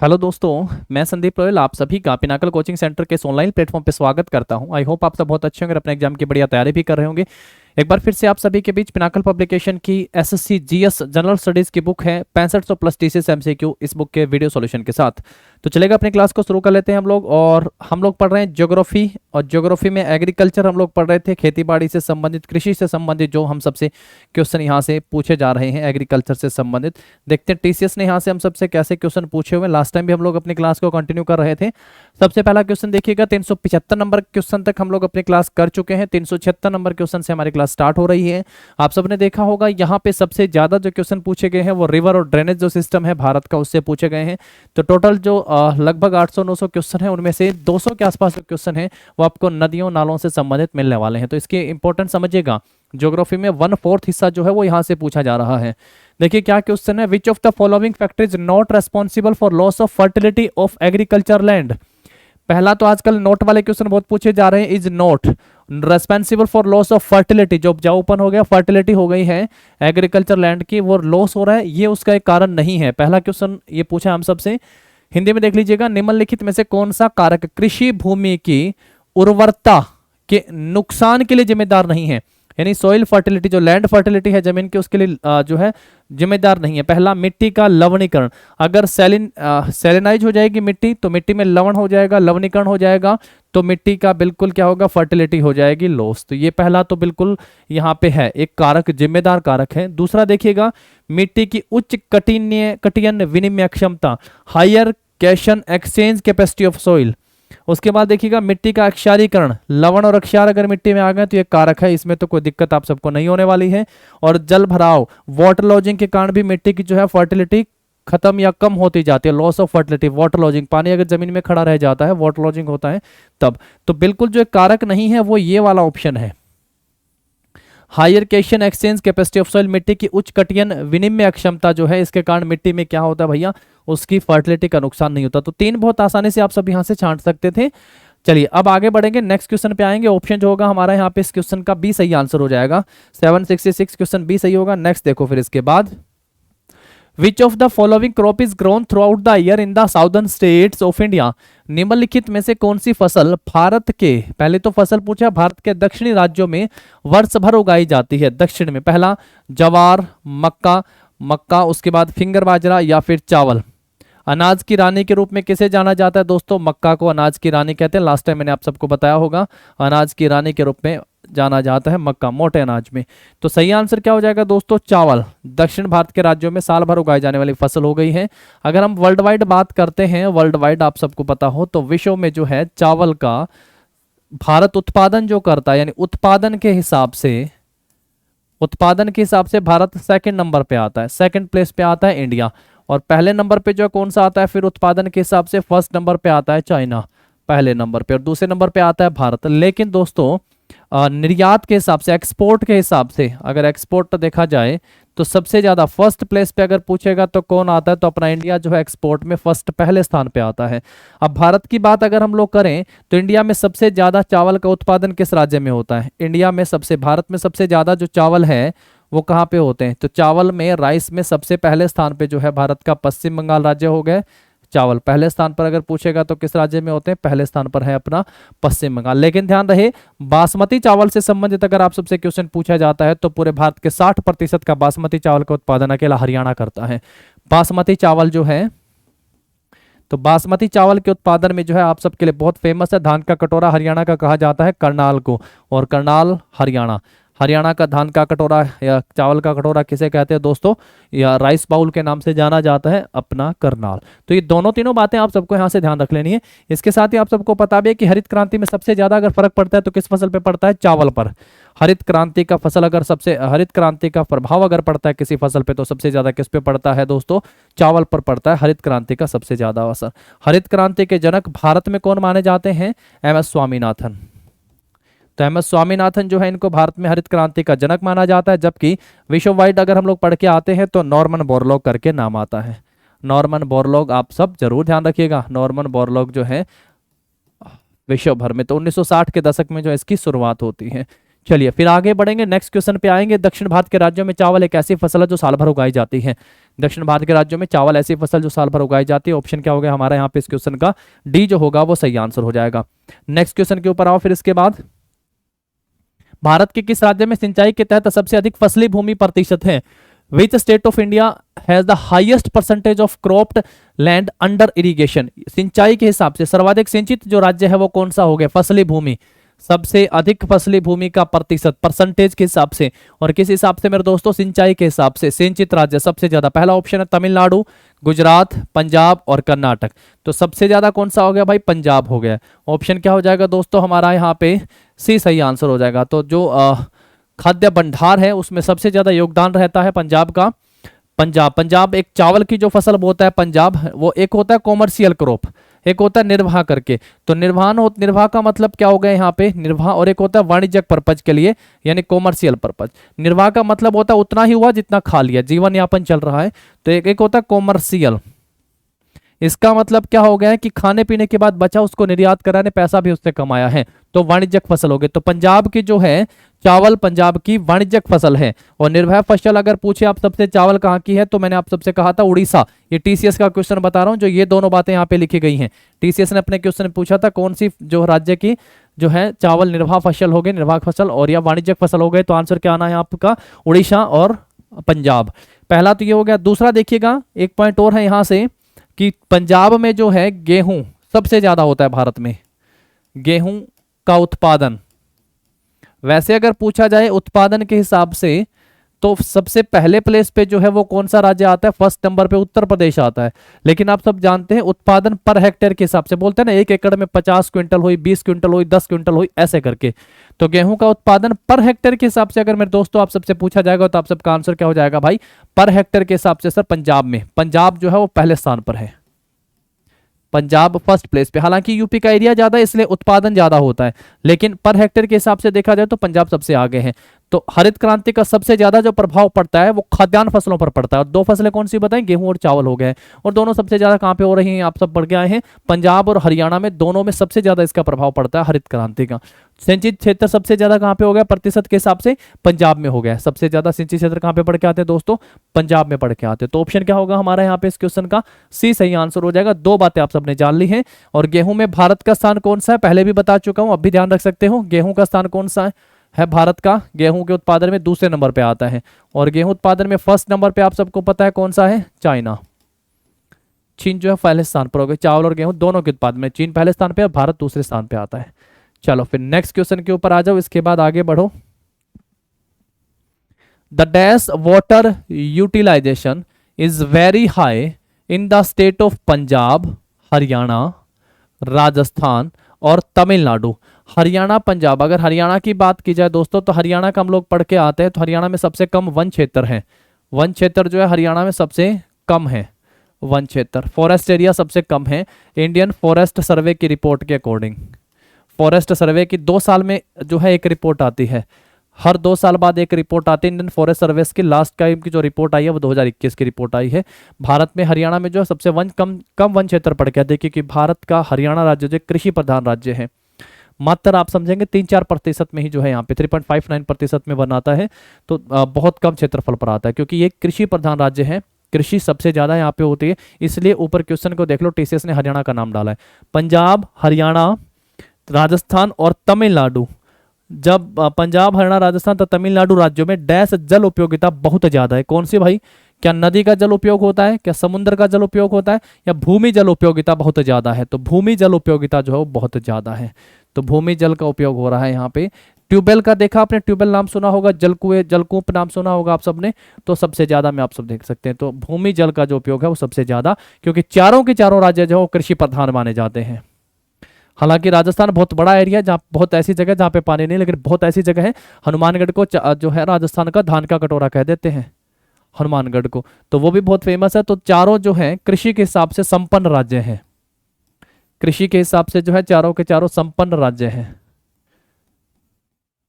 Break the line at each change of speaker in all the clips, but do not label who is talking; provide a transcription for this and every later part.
Hello दोस्तों, मैं Sandeep royal आप सभी का पिनाकल कोचिंग सेंटर के इस ऑनलाइन प्लेटफॉर्म पे स्वागत करता हूं। आई होप आप सब बहुत अच्छे होंगे और अपने एग्जाम की बढ़िया तैयारी भी कर रहे होंगे। एक बार फिर से आप सभी के बीच पिनाकल पब्लिकेशन की एसएससी जीएस जनरल स्टडीज की बुक है 6500 प्लस टीसीएस एमसीक्यू, इस बुक के वीडियो सॉल्यूशन के साथ। तो चलेगा, अपनी क्लास को शुरू कर लेते हैं हम लोग। और हम लोग पढ़ रहे हैं ज्योग्राफी, और ज्योग्राफी में एग्रीकल्चर हम लोग पढ़ रहे थे, खेती बाड़ी से संबंधित, कृषि से संबंधित जो हम सबसे क्वेश्चन यहाँ से पूछे जा रहे हैं एग्रीकल्चर से संबंधित। देखते हैं टीसीएस ने यहाँ से हम सबसे कैसे क्वेश्चन पूछे हुए। लास्ट टाइम भी हम लोग अपनी क्लास को कंटिन्यू कर रहे थे। सबसे पहला क्वेश्चन देखिएगा, 375 नंबर क्वेश्चन तक हम लोग अपनी क्लास कर चुके हैं। 376 नंबर क्वेश्चन से हमारी क्लास स्टार्ट हो रही है। आप सबने देखा होगा यहाँ पे सबसे ज्यादा जो क्वेश्चन पूछे गए हैं वो रिवर और ड्रेनेज जो सिस्टम है भारत का, उससे पूछे गए हैं। तो टोटल जो लगभग 800-900 क्वेश्चन है, उनमें से 200 के आसपास जो क्वेश्चन है वो आपको नदियों नालों से संबंधित मिलने वाले हैं। तो इसके इंपॉर्टेंट समझिएगा, ज्योग्राफी में 1/4 हिस्सा जो है वो यहाँ से पूछा जा रहा है। देखिए क्या क्वेश्चन है, which of the following factor is not responsible for loss of fertility of agriculture land. पहला तो आजकल नोट वाले क्वेश्चन बहुत पूछे जा रहे हैं। Is not responsible for loss of fertility, जो उपजाऊपन हो गया, फर्टिलिटी हो गई है एग्रीकल्चर लैंड की, वो लॉस हो रहा है, ये उसका एक कारण नहीं है। पहला क्वेश्चन ये पूछा हम सबसे। हिंदी में देख लीजिएगा, निम्नलिखित में से कौन सा कारक कृषि भूमि की उर्वरता के नुकसान के लिए जिम्मेदार नहीं है। यानी सॉइल फर्टिलिटी, जो लैंड फर्टिलिटी है जमीन की, उसके लिए जो है जिम्मेदार नहीं है। पहला, मिट्टी का लवणीकरण। अगर सैलिनाइज हो जाएगी मिट्टी तो मिट्टी में लवण हो जाएगा, लवणीकरण हो जाएगा तो मिट्टी का बिल्कुल क्या होगा, फर्टिलिटी हो जाएगी लॉस। तो ये पहला तो बिल्कुल यहाँ पे है, एक कारक जिम्मेदार कारक है। दूसरा देखिएगा, मिट्टी की उच्च कटियन विनिमय क्षमता, higher cation exchange capacity of soil. उसके बाद देखिएगा, मिट्टी का क्षारीकरण, लवण और क्षार अगर मिट्टी में आ गए तो ये कारक है, इसमें तो कोई दिक्कत आप सबको नहीं होने वाली है। और जल भराव, वाटर लॉजिंग के कारण भी मिट्टी की जो है फर्टिलिटी खत्म या कम होती जाती है। Loss of fertility, water lodging, पानी अगर जमीन में खड़ा रह जाता है, वाटर लॉजिंग होता है तब। तो बिल्कुल जो एक कारक नहीं है वो ये वाला ऑप्शन है, higher cation exchange capacity of soil. मिट्टी की उच्च कटियन विनिमय क्षमता जो है, इसके कारण मिट्टी में क्या होता है भैया, उसकी फर्टिलिटी का नुकसान नहीं होता। तो तीन बहुत आसानी से आप सब यहां से छांट सकते थे। चलिए अब आगे बढ़ेंगे, नेक्स्ट क्वेश्चन पे आएंगे। ऑप्शन जो होगा हमारा यहाँ पे इस क्वेश्चन का बी सही आंसर हो जाएगा। 766 क्वेश्चन बी सही होगा। नेक्स्ट देखो फिर इसके बाद, which of the following crop is grown through out the year in the southern states of India. निम्नलिखित में से कौन सी फसल भारत के, पहले तो फसल पूछा, भारत के दक्षिणी राज्यों में वर्ष भर उगाई जाती है। दक्षिण में पहला ज्वार, मक्का, उसके बाद फिंगर बाजरा या फिर चावल। अनाज की रानी के रूप में किसे जाना जाता है दोस्तों, मक्का को अनाज की रानी कहते हैं। लास्ट टाइम मैंने आप सबको बताया होगा, अनाज की रानी के रूप में जाना जाता है मक्का, मोटे अनाज में। तो सही आंसर क्या हो जाएगा दोस्तों, चावल। दक्षिण भारत के राज्यों में साल भर उगाई जाने वाली फसल हो गई है। अगर हम वर्ल्ड वाइड बात करते हैं, वर्ल्ड वाइड आप सबको पता हो तो विश्व में जो है चावल का भारत उत्पादन जो करता है, यानी उत्पादन के हिसाब से भारत सेकंड नंबर पे आता है, सेकंड प्लेस पे आता है इंडिया। और पहले नंबर पे जो कौन सा आता है फिर उत्पादन के हिसाब से, फर्स्ट नंबर पे आता है चाइना पहले नंबर पे, और दूसरे नंबर पे आता है भारत। लेकिन दोस्तों निर्यात के हिसाब से, एक्सपोर्ट के हिसाब से, अगर एक्सपोर्ट देखा जाए तो सबसे ज्यादा फर्स्ट प्लेस पे अगर पूछेगा तो कौन आता है, तो अपना इंडिया जो है एक्सपोर्ट में फर्स्ट पहले स्थान पे आता है। अब भारत की बात अगर हम लोग करें तो इंडिया में सबसे ज्यादा चावल का उत्पादन किस राज्य में होता है, इंडिया में भारत में सबसे ज्यादा जो चावल है वो कहाँ पे होते हैं, तो चावल में, राइस में सबसे पहले स्थान पे जो है भारत का पश्चिम बंगाल राज्य हो गए। चावल पहले स्थान पर अगर पूछेगा तो किस राज्य में होते हैं, पहले स्थान पर है अपना पश्चिम बंगाल। लेकिन ध्यान रहे, बासमती चावल से संबंधित अगर आप सबसे क्वेश्चन पूछा जाता है तो पूरे भारत के 60% का बासमती चावल का उत्पादन अकेला हरियाणा करता है। बासमती चावल जो है, तो बासमती चावल के उत्पादन में जो है आप सबके लिए बहुत फेमस है, धान का कटोरा हरियाणा का कहा जाता है करनाल को, और करनाल हरियाणा का धान का कटोरा या चावल का कटोरा किसे कहते हैं दोस्तों, या राइस बाउल के नाम से जाना जाता है अपना करनाल। तो ये दोनों तीनों बातें आप सबको यहाँ से ध्यान रख लेनी है। इसके साथ ही आप सबको पता भी है कि हरित क्रांति में सबसे ज्यादा अगर फर्क पड़ता है तो किस फसल पे पड़ता है, चावल पर। हरित क्रांति का हरित क्रांति का प्रभाव अगर पड़ता है किसी फसल पे तो सबसे ज्यादा किस पे पड़ता है दोस्तों, चावल पर पड़ता है हरित क्रांति का सबसे ज्यादा असर। हरित क्रांति के जनक भारत में कौन माने जाते हैं, MS स्वामीनाथन। तो MS स्वामीनाथन जो है, इनको भारत में हरित क्रांति का जनक माना जाता है। जबकि विश्व वाइड अगर हम लोग पढ़ के आते हैं तो नॉर्मन बोरलॉग करके नाम आता है। नॉर्मन बोरलॉग आप सब जरूर ध्यान रखिएगा, नॉर्मन बोरलॉग जो है विश्व भर में, तो 1960 के दशक में जो इसकी शुरुआत होती है। चलिए फिर आगे बढ़ेंगे, नेक्स्ट क्वेश्चन पे आएंगे। दक्षिण भारत के राज्यों में चावल एक ऐसी फसल है जो साल भर उगाई जाती है। दक्षिण भारत के राज्यों में चावल ऐसी फसल जो साल भर उगाई जाती है। ऑप्शन क्या हो गया हमारा यहाँ पे इस क्वेश्चन का? डी जो होगा वो सही आंसर हो जाएगा। नेक्स्ट क्वेश्चन के ऊपर आओ फिर इसके बाद। भारत के किस राज्य में सिंचाई के तहत सबसे अधिक फसली भूमि प्रतिशत है? Which state of India has the highest percentage of cropped land under irrigation? सिंचाई के हिसाब से सर्वाधिक सिंचित जो राज्य है वो कौन सा हो गया? फसली भूमि, सबसे अधिक फसली भूमि का प्रतिशत परसेंटेज के हिसाब से, और किस हिसाब से मेरे दोस्तों? सिंचाई के हिसाब से। सिंचित राज्य सबसे ज्यादा, पहला ऑप्शन है तमिलनाडु, गुजरात, पंजाब और कर्नाटक। तो सबसे ज्यादा कौन सा हो गया भाई? पंजाब हो गया। ऑप्शन क्या हो जाएगा दोस्तों हमारा यहाँ पे? सी सही आंसर हो जाएगा। तो जो खाद्य भंडार है उसमें सबसे ज्यादा योगदान रहता है पंजाब का। पंजाब एक चावल की जो फसल बोता है पंजाब, वो एक होता है कॉमर्शियल क्रॉप, एक होता है निर्वाह करके। तो निर्वाह का मतलब क्या हो गया यहाँ पे? निर्वाह, और एक होता है वाणिज्यिक पर्पज के लिए, यानी कॉमर्शियल पर्पज। निर्वाह का मतलब होता है उतना ही हुआ जितना खा लिया, जीवन यापन चल रहा है। तो एक होता है कॉमर्शियल, इसका मतलब क्या हो गया है कि खाने पीने के बाद बचा उसको निर्यात कराने, पैसा भी उससे कमाया है, तो वाणिज्यिक फसल हो गई। तो पंजाब की जो है चावल पंजाब की वाणिज्यिक फसल है। और निर्भय फसल अगर पूछे आप सबसे चावल कहाँ की है, तो मैंने आप सबसे कहा था उड़ीसा। ये टीसीएस का क्वेश्चन बता रहा हूँ, जो ये दोनों बातें यहाँ पे लिखी गई हैं। टीसीएस ने अपने क्वेश्चन में पूछा था कौन सी जो राज्य की जो है चावल निर्वाह फसल हो गई, निर्वाह फसल और या वाणिज्यिक फसल हो गए, तो आंसर क्या आना है आपका? उड़ीसा और पंजाब। पहला तो ये हो गया। दूसरा देखिएगा, एक पॉइंट और है यहाँ से कि पंजाब में जो है गेहूं सबसे ज्यादा होता है भारत में, गेहूं का उत्पादन। वैसे अगर पूछा जाए उत्पादन के हिसाब से तो सबसे पहले प्लेस पे जो है वो कौन सा राज्य आता है? फर्स्ट नंबर पे उत्तर प्रदेश आता है। लेकिन आप सब जानते हैं उत्पादन पर हेक्टेयर के हिसाब से बोलते हैं ना, 1 एकड़ में 50 क्विंटल हुई, 20 क्विंटल हुई, 10 क्विंटल हुई, ऐसे करके। तो गेहूं का उत्पादन पर हेक्टेयर के हिसाब से अगर मेरे दोस्तों आप सबसे पूछा जाएगा तो आप सबका आंसर क्या हो जाएगा भाई? पर हेक्टेयर के हिसाब से सर पंजाब में, पंजाब जो है वो पहले स्थान पर है, पंजाब फर्स्ट प्लेस पे। हालांकि यूपी का एरिया ज्यादा है इसलिए उत्पादन ज्यादा होता है, लेकिन पर हेक्टेयर के हिसाब से देखा जाए तो पंजाब सबसे आगे है। तो हरित क्रांति का सबसे ज्यादा जो प्रभाव पड़ता है वो खाद्यान्न फसलों पर पड़ता है। और दो फसलें कौन सी बताएं? गेहूं और चावल हो गए। और दोनों सबसे ज्यादा कहां पे हो रही हैं? आप सब पढ़ के आए हैं, पंजाब और हरियाणा में, दोनों में सबसे ज्यादा इसका प्रभाव पड़ता है हरित क्रांति का। सिंचित क्षेत्र सबसे ज्यादा कहां पे हो गया प्रतिशत के हिसाब से? पंजाब में हो गया। सबसे ज्यादा सिंचित क्षेत्र कहां पे पढ़ के आते हैं दोस्तों? पंजाब में पढ़ के आते हैं। तो ऑप्शन क्या होगा हमारा यहाँ पे इस क्वेश्चन का? सी सही आंसर हो जाएगा। दो बातें आप सबने जान ली हैं। और गेहूं में भारत का स्थान कौन सा है पहले भी बता चुका हूं, अब भी ध्यान रख सकते हो। गेहूं का स्थान कौन सा है भारत का? गेहूं के उत्पादन में दूसरे नंबर पे आता है। और गेहूं उत्पादन में फर्स्ट नंबर पे आप सबको पता है कौन सा है? चाइना। चीन जो है पहले स्थान पर हो गया। चावल और गेहूं दोनों के उत्पादन में चीन पहले स्थान पे और भारत दूसरे स्थान पे आता है। चलो फिर नेक्स्ट क्वेश्चन के ऊपर आ जाओ, इसके बाद आगे बढ़ो। The dash water utilization is very high in the state of Punjab, Haryana, Rajasthan और तमिलनाडु। हरियाणा पंजाब, अगर हरियाणा की बात की जाए दोस्तों तो हरियाणा का हम लोग पढ़ के आते हैं, तो हरियाणा में सबसे कम वन क्षेत्र है। वन क्षेत्र जो है हरियाणा में सबसे कम है, वन क्षेत्र, फॉरेस्ट एरिया सबसे कम है इंडियन फॉरेस्ट सर्वे की रिपोर्ट के अकॉर्डिंग। फॉरेस्ट सर्वे की 2 साल में जो है एक रिपोर्ट आती है, हर 2 साल बाद एक रिपोर्ट आती है इंडियन फॉरेस्ट सर्विस की। लास्ट टाइम की जो रिपोर्ट आई है वो 2021 की रिपोर्ट आई है। भारत में हरियाणा में जो सबसे कम वन क्षेत्र पड़ गया। देखिए कि भारत का हरियाणा राज्य जो कृषि प्रधान राज्य है, मात्र आप समझेंगे 3-4% में ही जो है यहाँ पे 3.59% में बनाता है। तो बहुत कम क्षेत्रफल पर आता है, क्योंकि ये कृषि प्रधान राज्य है, कृषि सबसे ज्यादा यहाँ पे होती है। इसलिए ऊपर क्वेश्चन को देख लो, टीसीएस ने हरियाणा का नाम डाला है। पंजाब, हरियाणा, राजस्थान और तमिलनाडु, जब पंजाब, हरियाणा, राजस्थान तो तमिलनाडु राज्यों में डैश जल उपयोगिता बहुत ज्यादा है। कौन सी भाई? क्या नदी का जल उपयोग होता है, क्या समुद्र का जल उपयोग होता है, या भूमि जल उपयोगिता बहुत ज्यादा है? तो भूमि जल उपयोगिता जो है वो बहुत ज्यादा है। तो भूमि जल का उपयोग हो रहा है यहाँ पे। ट्यूबवेल का देखा आपने, ट्यूबवेल नाम सुना होगा, जलकुएं, जलकूप नाम सुना होगा आप सबने, तो सबसे ज्यादा में आप सब देख सकते हैं। तो भूमि जल का जो उपयोग है वो सबसे ज्यादा, क्योंकि चारों के चारों राज्य जो है कृषि प्रधान माने जाते हैं। हालांकि राजस्थान बहुत बड़ा एरिया, जहाँ बहुत ऐसी जगह जहाँ पे पानी नहीं, लेकिन बहुत ऐसी जगह है। हनुमानगढ़ को जो है राजस्थान का धान का कटोरा कह देते हैं, हनुमानगढ़ को, तो वो भी बहुत फेमस है। तो चारों जो है कृषि के हिसाब से संपन्न राज्य हैं, कृषि के हिसाब से जो है चारों के चारों संपन्न राज्य हैं,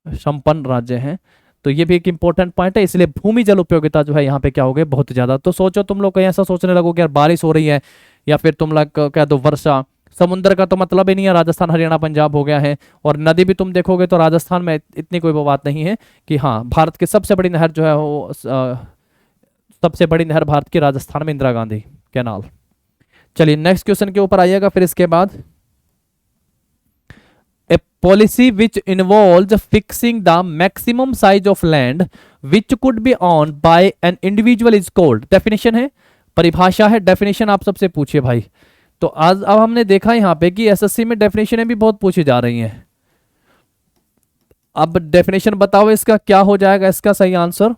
संपन्न राज्य हैं। तो ये भी एक इंपॉर्टेंट पॉइंट है। इसलिए भूमि जल उपयोगिता जो है यहाँ पे क्या हो गई? बहुत ज्यादा। तो सोचो तुम लोग कहीं ऐसा सोचने लगो कि यार बारिश हो रही है, या फिर तुम लोग कह दो वर्षा, समुद्र का तो मतलब ही नहीं है, राजस्थान हरियाणा पंजाब हो गया है। और नदी भी तुम देखोगे तो राजस्थान में इतनी कोई वो बात नहीं है कि हाँ, भारत की सबसे बड़ी नहर जो है वो सबसे बड़ी नहर भारत की राजस्थान में इंदिरा गांधी कैनाल। चलिए नेक्स्ट क्वेश्चन के ऊपर आइएगा फिर इसके बाद। A policy which involves fixing the maximum size of land which could be owned by an individual is called। Definition है, परिभाषा है, डेफिनेशन आप सबसे पूछिए भाई। तो आज अब हमने देखा यहाँ पे कि एसएससी में डेफिनेशन भी बहुत पूछी जा रही हैं। अब डेफिनेशन बताओ इसका क्या हो जाएगा इसका सही आंसर।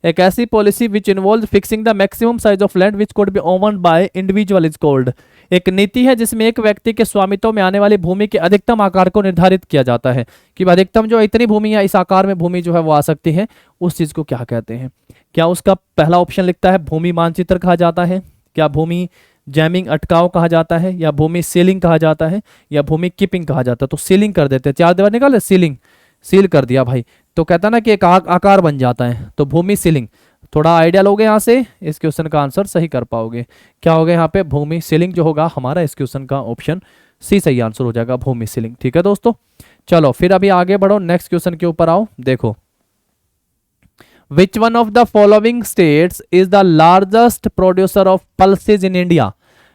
एक ऐसी policy which involve fixing the maximum size of land which could be owned by individual is called. एक नीति है जिसमें एक व्यक्ति के स्वामित्व में आने वाली भूमि के अधिकतम आकार को निर्धारित किया जाता है कि अधिकतम जो इतनी भूमि है, इस आकार में भूमि जो है वो आ सकती है, उस चीज को क्या कहते हैं। क्या उसका पहला ऑप्शन लिखता है भूमि मानचित्र कहा जाता है, क्या भूमि जैमिंग अटकाव कहा जाता है, या भूमि सीलिंग कहा जाता है, या भूमि कीपिंग कहा जाता है। तो सीलिंग कर देते हैं, चार दीवार निकाले सीलिंग, सील कर दिया भाई, तो कहता ना कि एक आकार बन जाता है, तो भूमि सीलिंग। थोड़ा आइडिया लोगे यहाँ से, इस क्वेश्चन का आंसर सही कर पाओगे। क्या होगा यहाँ पे भूमि सीलिंग जो होगा हमारा, इस क्वेश्चन का ऑप्शन सी सही आंसर हो जाएगा, भूमि सीलिंग। ठीक है दोस्तों, चलो फिर अभी आगे बढ़ो, नेक्स्ट क्वेश्चन के ऊपर आओ। देखो, which one of the following states is the largest producer of pulses in India.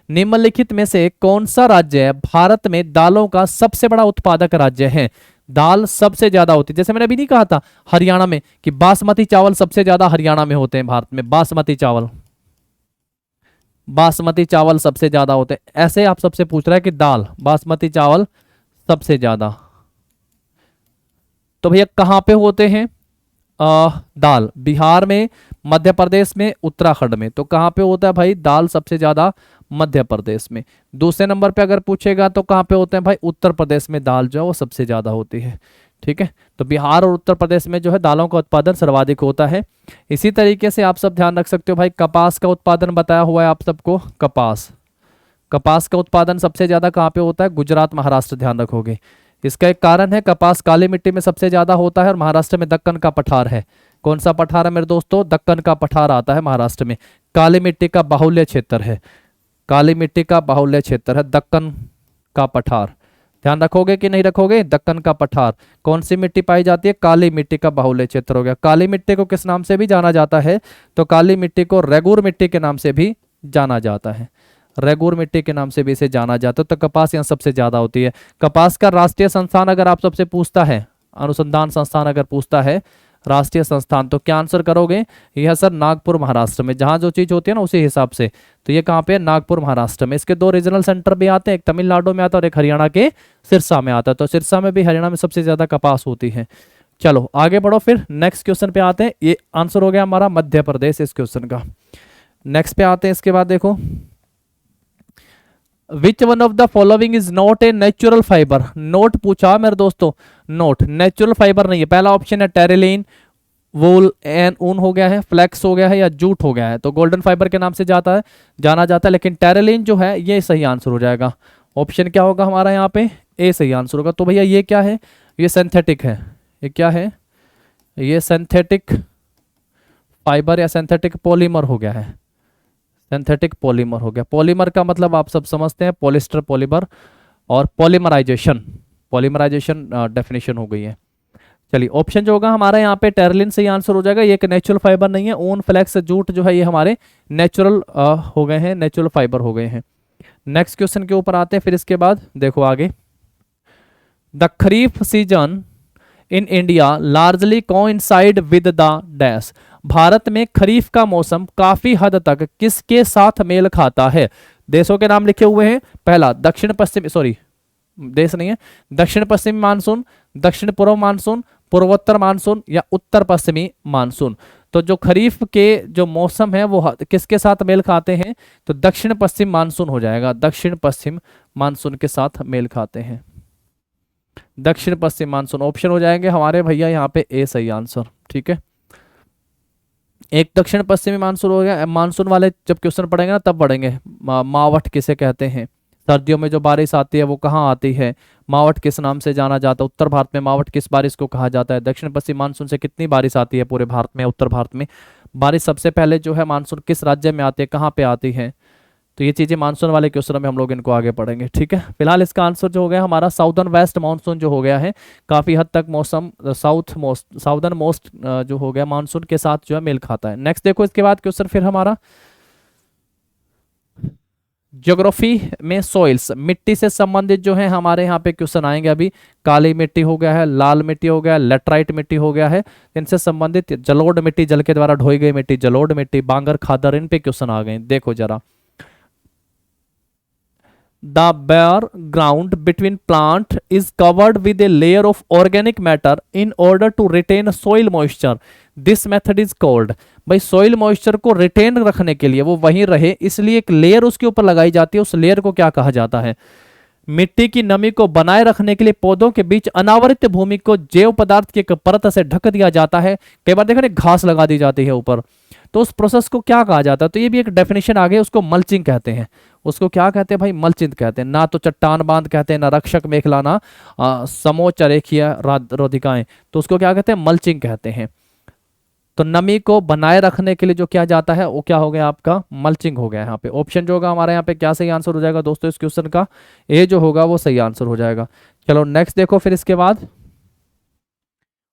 निम्नलिखित में से कौन सा राज्य भारत में दालों का सबसे बड़ा उत्पादक राज्य है। दाल सबसे ज्यादा होती है, जैसे मैंने अभी नहीं कहा था हरियाणा में कि बासमती चावल सबसे ज्यादा हरियाणा में होते हैं, भारत में बासमती चावल सबसे ज्यादा होते हैं। ऐसे आप सबसे पूछ रहा है कि दाल बासमती चावल सबसे ज्यादा, तो भैया कहां पे होते हैं दाल? बिहार में, मध्य प्रदेश में, उत्तराखंड में। तो कहां पे होता है भाई दाल सबसे ज्यादा? मध्य प्रदेश में। दूसरे नंबर पे अगर पूछेगा तो कहां पे होते हैं भाई? उत्तर प्रदेश में दाल जो है वो सबसे ज्यादा होती है। ठीक है, तो बिहार और उत्तर प्रदेश में जो है दालों का उत्पादन सर्वाधिक होता है। इसी तरीके से आप सब ध्यान रख सकते हो भाई, कपास का उत्पादन बताया हुआ है आप सबको। कपास का उत्पादन सबसे ज्यादा कहाँ पे होता है? गुजरात, महाराष्ट्र, ध्यान रखोगे। इसका एक कारण है, कपास काली मिट्टी में सबसे ज्यादा होता है और महाराष्ट्र में दक्कन का पठार है। कौन सा पठार है मेरे दोस्तों? दक्कन का पठार आता है महाराष्ट्र में। काली मिट्टी का बाहुल्य क्षेत्र है, काली मिट्टी का बाहुल्य क्षेत्र है दक्कन का पठार। ध्यान रखोगे कि नहीं रखोगे? दक्कन का पठार कौन सी मिट्टी पाई जाती है? काली मिट्टी का बाहुल्य क्षेत्र हो गया। काली मिट्टी को किस नाम से भी जाना जाता है? तो काली मिट्टी को रेगूर मिट्टी के नाम से भी जाना जाता है, रेगूर मिट्टी के नाम से भी इसे जाना जाता है। तो कपास यहाँ सबसे ज्यादा होती है। कपास का राष्ट्रीय संस्थान अगर आप सबसे पूछता है, अनुसंधान संस्थान अगर पूछता है राष्ट्रीय संस्थान, तो क्या आंसर करोगे? यह सर नागपुर, महाराष्ट्र में। जहां जो चीज होती है ना उसी हिसाब से, तो ये कहाँ पे है? नागपुर, महाराष्ट्र में। इसके दो रीजनल सेंटर भी आते हैं, एक तमिलनाडु में आता है और एक हरियाणा के सिरसा में आता है। तो सिरसा में भी, हरियाणा में सबसे ज्यादा कपास होती है। चलो आगे बढ़ो, फिर नेक्स्ट क्वेश्चन पे आते हैं। ये आंसर हो गया हमारा मध्य प्रदेश इस क्वेश्चन का। नेक्स्ट पे आते हैं, इसके बाद देखो, which one of the following is not a natural fibre. Note पूछा मेरे दोस्तों, नोट नेचुरल फाइबर नहीं है। पहला ऑप्शन है टेरेलिन, वूल एंड ऊन हो गया है, फ्लैक्स हो गया है, या जूट हो गया है। तो गोल्डन फाइबर के नाम से जाना जाता है, लेकिन टेरेलिन जो है ये सही आंसर हो जाएगा। ऑप्शन क्या होगा हमारा यहाँ पे? ए सही आंसर होगा। तो भैया ये क्या है? ये सिंथेटिक है। ये क्या है? ये सिंथेटिक फाइबर या सिंथेटिक पॉलीमर हो गया है, सिंथेटिक पॉलीमर हो गया। पॉलीमर का मतलब आप सब समझते हैं, पॉलिस्टर पॉलीमर और पॉलीमराइजेशन डेफिनेशन हो गई है। चलिए ऑप्शन जो होगा हमारा यहाँ पे टेरलिन से ही आंसर हो जाएगा। ये एक नेचुरल फाइबर नहीं है। ऊन, फ्लेक्स, जूट जो है ये हमारे नेचुरल हो गए हैं, नेचुरल फाइबर हो गए हैं। नेक्स्ट क्वेश्चन के ऊपर आते हैं फिर इसके बाद। देखो आगे, the kharif season in India largely coincide with the dash. Bharat में खरीफ का मौसम काफी हद तक किसके साथ मेल खाता है? देशों के नाम लिखे हुए हैं। पहला दक्षिण पश्चिम, सॉरी देश नहीं है, दक्षिण पश्चिमी मानसून, दक्षिण पूर्व मानसून, पूर्वोत्तर मानसून, या उत्तर पश्चिमी मानसून। तो जो खरीफ के जो मौसम है वो किसके साथ मेल खाते हैं? तो दक्षिण पश्चिम मानसून हो जाएगा, दक्षिण पश्चिम मानसून के साथ मेल खाते हैं, दक्षिण पश्चिम मानसून। ऑप्शन हो जाएंगे हमारे भैया यहाँ पे ए सही आंसर। ठीक है, एक दक्षिण पश्चिमी मानसून हो गया। मानसून वाले जब क्वेश्चन पढ़ेंगे ना तब पढ़ेंगे। मावट किसे कहते हैं? सर्दियों में जो बारिश आती है वो कहाँ आती है? मावट किस नाम से जाना जाता है? उत्तर भारत में मावट किस बारिश को कहा जाता है? दक्षिण पश्चिम मानसून से कितनी बारिश आती है पूरे भारत में? उत्तर भारत में बारिश सबसे पहले जो है मानसून किस राज्य में आती है, कहाँ पे आती है? तो ये चीज़ें मानसून वाले क्वेश्चन में हम लोग इनको आगे पढ़ेंगे, ठीक है। फिलहाल इसका आंसर जो हो गया हमारा साउदर्न वेस्ट मानसून जो हो गया है, काफ़ी हद तक मौसम साउदर्न मोस्ट जो हो गया मानसून के साथ जो है मेल खाता है। नेक्स्ट देखो इसके बाद क्वेश्चन फिर हमारा ज्योग्राफी में सॉइल्स, मिट्टी से संबंधित जो है हमारे यहाँ पे क्वेश्चन आएंगे अभी। काली मिट्टी हो गया है, लाल मिट्टी हो गया है, लेटराइट मिट्टी हो गया है, इनसे संबंधित जलोढ़ मिट्टी, जल के द्वारा ढोई गई मिट्टी, जलोढ़ मिट्टी, बांगर, खादर, इन पे क्वेश्चन आ गए। देखो जरा, the bare ground between plant is covered with a layer of organic matter in order to retain soil moisture. This method is called, भाई सोइल मॉइस्चर को रिटेन रखने के लिए, वो वहीं रहे, इसलिए एक लेयर उसके ऊपर लगाई जाती है। उस लेयर को क्या कहा जाता है? मिट्टी की नमी को बनाए रखने के लिए पौधों के बीच अनावृत भूमि को जैव पदार्थ की एक परत से ढक दिया जाता है। कई बार देखो ना, घास लगा दी जाती है ऊपर, तो उस प्रोसेस को क्या कहा जाता है? तो ये भी एक डेफिनेशन आ गई, उसको मल्चिंग कहते हैं। उसको क्या कहते हैं भाई? मल्चिंग कहते हैं। ना तो चट्टान बांध कहते हैं, ना रक्षक मेखला, ना समोच्चरेखीय रोधिकाएं, तो उसको क्या कहते हैं? मल्चिंग कहते हैं। तो नमी को बनाए रखने के लिए जो किया जाता है वो क्या हो गया आपका? मल्चिंग हो गया। यहाँ पे ऑप्शन जो होगा हमारे यहाँ पे क्या सही आंसर हो जाएगा दोस्तों इस क्वेश्चन का? ए जो होगा वो सही आंसर हो जाएगा। चलो नेक्स्ट देखो फिर इसके बाद,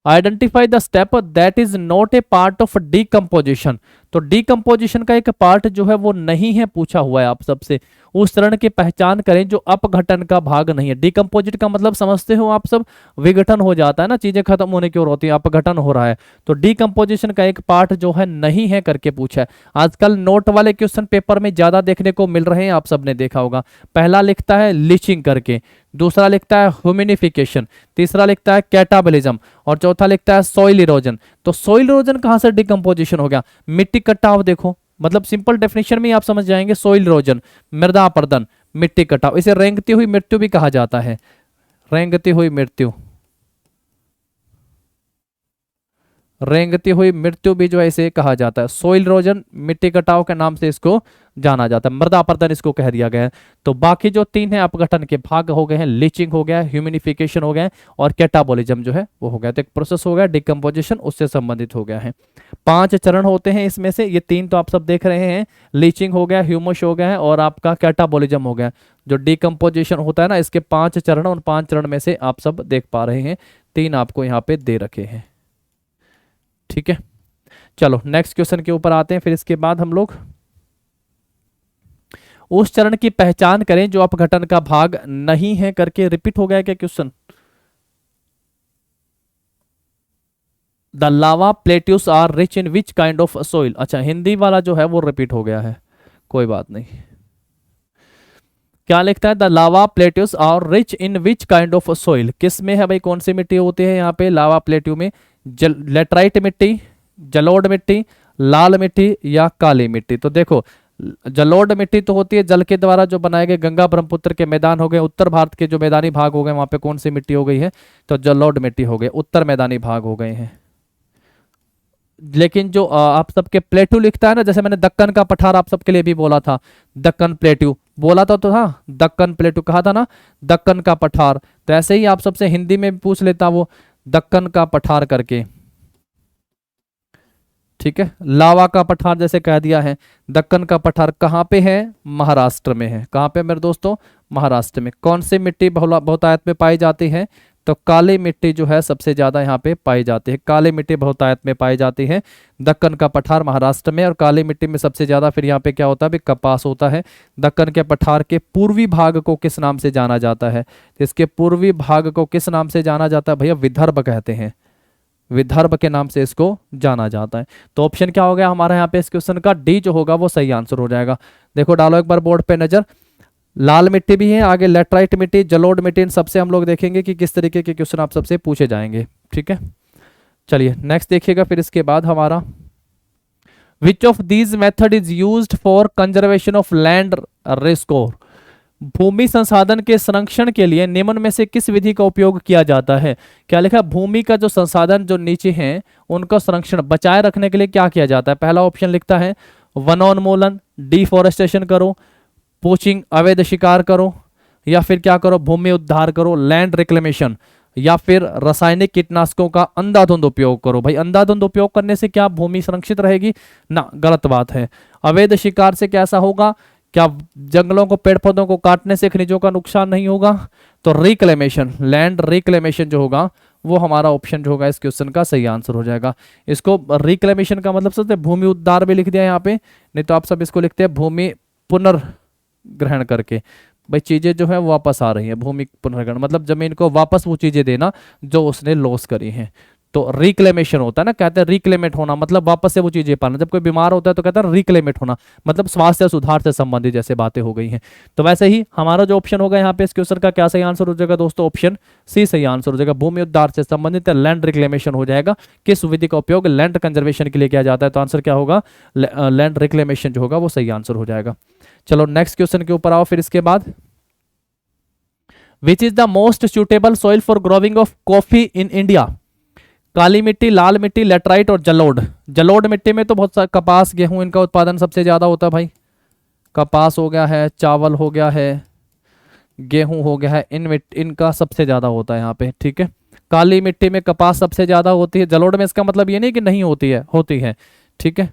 identify the step that is not a part of decomposition. तो डीकम्पोजिशन का एक पार्ट जो है वो नहीं है, पूछा हुआ है आप सबसे। उस चरण की पहचान करें जो अपघटन का भाग नहीं है। डीकम्पोजिट का मतलब समझते हो आप सब? विघटन हो जाता है ना, चीजें खत्म होने की ओर होती है, अपघटन हो रहा है। तो डीकम्पोजिशन का एक पार्ट जो है नहीं है करके पूछा है। आजकल नोट वाले क्वेश्चन पेपर में ज्यादा देखने को मिल रहे हैं, आप सबने देखा होगा। पहला लिखता है लीचिंग करके, दूसरा लिखता है ह्यूमिनिफिकेशन, तीसरा लिखता है कैटाबलिज्म, और चौथा लिखता है सॉइल इरोजन। तो सॉइल इरोजन कहां से डीकम्पोजिशन हो गया? मिट्टी कटाव। देखो मतलब सिंपल डेफिनेशन में ही आप समझ जाएंगे। सॉइल इरोजन, मृदा अपरदन, मिट्टी कटाव, इसे रेंगती हुई मृत्यु भी कहा जाता है। रेंगती हुई मृत्यु, रेंगती हुई मृत्यु भी जो है इसे कहा जाता है। सोइल इरोजन, मिट्टी कटाव के नाम से इसको जाना जाता है। मृदा अपरदन इसको कह दिया गया है। तो बाकी जो तीन है अपघटन के भाग हो गए हैं, लीचिंग हो गया, ह्यूमिनिफिकेशन हो गया और कैटाबोलिज्म जो है वो हो गया। तो एक प्रोसेस हो गया डिकम्पोजिशन, उससे संबंधित हो गया है। 5 चरण होते हैं इसमें से, ये 3 तो आप सब देख रहे हैं, लीचिंग हो गया, ह्यूमस हो गया है और आपका कैटाबोलिज्म हो गया। जो डिकम्पोजिशन होता है ना, इसके 5 चरण, उन 5 चरण में से आप सब देख पा रहे हैं 3 आपको यहाँ पे दे रखे हैं। ठीक है, चलो नेक्स्ट क्वेश्चन के ऊपर आते हैं। फिर इसके बाद हम लोग उस चरण की पहचान करें जो अपघटन का भाग नहीं है करके रिपीट हो गया क्या question? The lava plateaus are rich in which kind of soil. अच्छा, हिंदी वाला जो है वो रिपीट हो गया है, कोई बात नहीं। क्या लिखता है? The lava plateaus are rich in which kind of soil. किस में है भाई? कौन सी मिट्टी होती है यहाँ पे लावा प्लेट्यू में? लेटराइट मिट्टी, जलोढ़ मिट्टी, लाल मिट्टी या काली मिट्टी? तो देखो, जलोढ़ मिट्टी तो होती है जल के द्वारा जो बनाए गए गंगा ब्रह्मपुत्र के मैदान हो गए, उत्तर भारत के जो मैदानी भाग हो गए वहां पे कौन सी मिट्टी हो गई है? तो जलोढ़ मिट्टी हो गई, उत्तर मैदानी भाग हो गए हैं। लेकिन जो आप सबके प्लेट्यू लिखता है ना, जैसे मैंने दक्कन का पठार आप सबके लिए भी बोला था, दक्कन प्लेट्यू बोला था, तो हाँ दक्कन प्लेट्यू कहा था ना, दक्कन का पठार। तो ऐसे ही आप सबसे हिंदी में भी पूछ लेता वो दक्कन का पठार करके। ठीक है, लावा का पठार जैसे कह दिया है। दक्कन का पठार कहाँ पे है? महाराष्ट्र में है। कहाँ पे मेरे दोस्तों? महाराष्ट्र में। कौन सी मिट्टी बहुतायत में पाई जाती है? तो काली मिट्टी जो है सबसे ज्यादा यहाँ पे पाई जाती है। काली मिट्टी बहुतायत में पाई जाती है। दक्कन का पठार महाराष्ट्र में, और काली मिट्टी में सबसे ज्यादा फिर यहाँ पे क्या होता है? भी कपास होता है। दक्कन के पठार के पूर्वी भाग को किस नाम से जाना जाता है? इसके पूर्वी भाग को किस नाम से जाना जाता है भैया? विदर्भ कहते हैं। विदर्भ के नाम से इसको जाना जाता है। तो ऑप्शन क्या हो गया हमारे यहाँ पे इस क्वेश्चन का? डी जो होगा वो सही आंसर हो जाएगा। देखो डालो एक बार बोर्ड पे नजर। लाल मिट्टी भी है, आगे लेटराइट मिट्टी, जलोढ़ मिट्टी, इन सबसे हम लोग देखेंगे कि किस तरीके के क्वेश्चन आप सबसे पूछे जाएंगे। ठीक है, चलिए नेक्स्ट देखिएगा। फिर इसके बाद हमारा which of these method is used for conservation of land resource. भूमि संसाधन के संरक्षण के लिए निम्न में से किस विधि का उपयोग किया जाता है? क्या लिखा? भूमि का जो संसाधन जो नीचे हैं उनका संरक्षण बचाए रखने के लिए क्या किया जाता है? पहला ऑप्शन लिखता है वनोन्मूलन, डिफोरेस्टेशन करो, पोचिंग अवैध शिकार करो, या फिर क्या करो? भूमि उद्धार करो, लैंड रिक्लेमेशन, या फिर रासायनिक कीटनाशकों का अंधाधुंध उपयोग करो। भाई अंधाधुंध उपयोग करने से क्या भूमि संरक्षित रहेगी? ना, गलत बात है। अवैध शिकार से कैसा होगा क्या जंगलों को, पेड़ पौधों को काटने से खनिजों का नुकसान नहीं होगा? तो रिक्लेमेशन, लैंड रिक्लेमेशन जो होगा वो हमारा ऑप्शन जो होगा इस क्वेश्चन का सही आंसर हो जाएगा। इसको रिक्लेमेशन का मतलब सोचते भूमि उद्धार भी लिख दिया यहाँ पे, नहीं तो आप सब इसको लिखते हैं भूमि पुनर्ग्रहण करके। भाई चीजें जो है वापस आ रही है, भूमि पुनर्ग्रहण मतलब जमीन को वापस वो चीजें देना जो उसने लॉस करी हैं। तो रिक्लेमेशन होता है ना, कहते हैं रिक्लेमेट होना मतलब वापस से वो चीजें पाना। जब कोई बीमार होता है तो कहता है रिक्लेमेट होना, मतलब स्वास्थ्य सुधार से संबंधित जैसे बातें हो गई हैं। तो वैसे ही हमारा जो ऑप्शन होगा यहाँ पे इस क्वेश्चन का क्या सही आंसर हो जाएगा दोस्तों? ऑप्शन सी सही आंसर हो जाएगा। भूमि उद्धार से संबंधित लैंड रिक्लेमेशन हो जाएगा। किस विधि का उपयोग लैंड कंजर्वेशन के लिए किया जाता है? तो आंसर क्या होगा? लैंड रिक्लेमेशन जो होगा वो सही आंसर हो जाएगा। चलो नेक्स्ट क्वेश्चन के ऊपर आओ फिर इसके बाद। Which is the most suitable soil for growing of coffee in India? काली मिट्टी, लाल मिट्टी, लेटराइट और जलोढ़। जलोढ़ मिट्टी में तो बहुत सारा कपास, गेहूं इनका उत्पादन सबसे ज्यादा होता है भाई। कपास हो गया है, चावल हो गया है, गेहूं हो गया है, इनका सबसे ज्यादा होता है यहाँ पे, ठीक है। काली मिट्टी में कपास सबसे ज्यादा होती है। जलोढ़ में इसका मतलब ये नहीं कि नहीं होती है, होती है, ठीक है।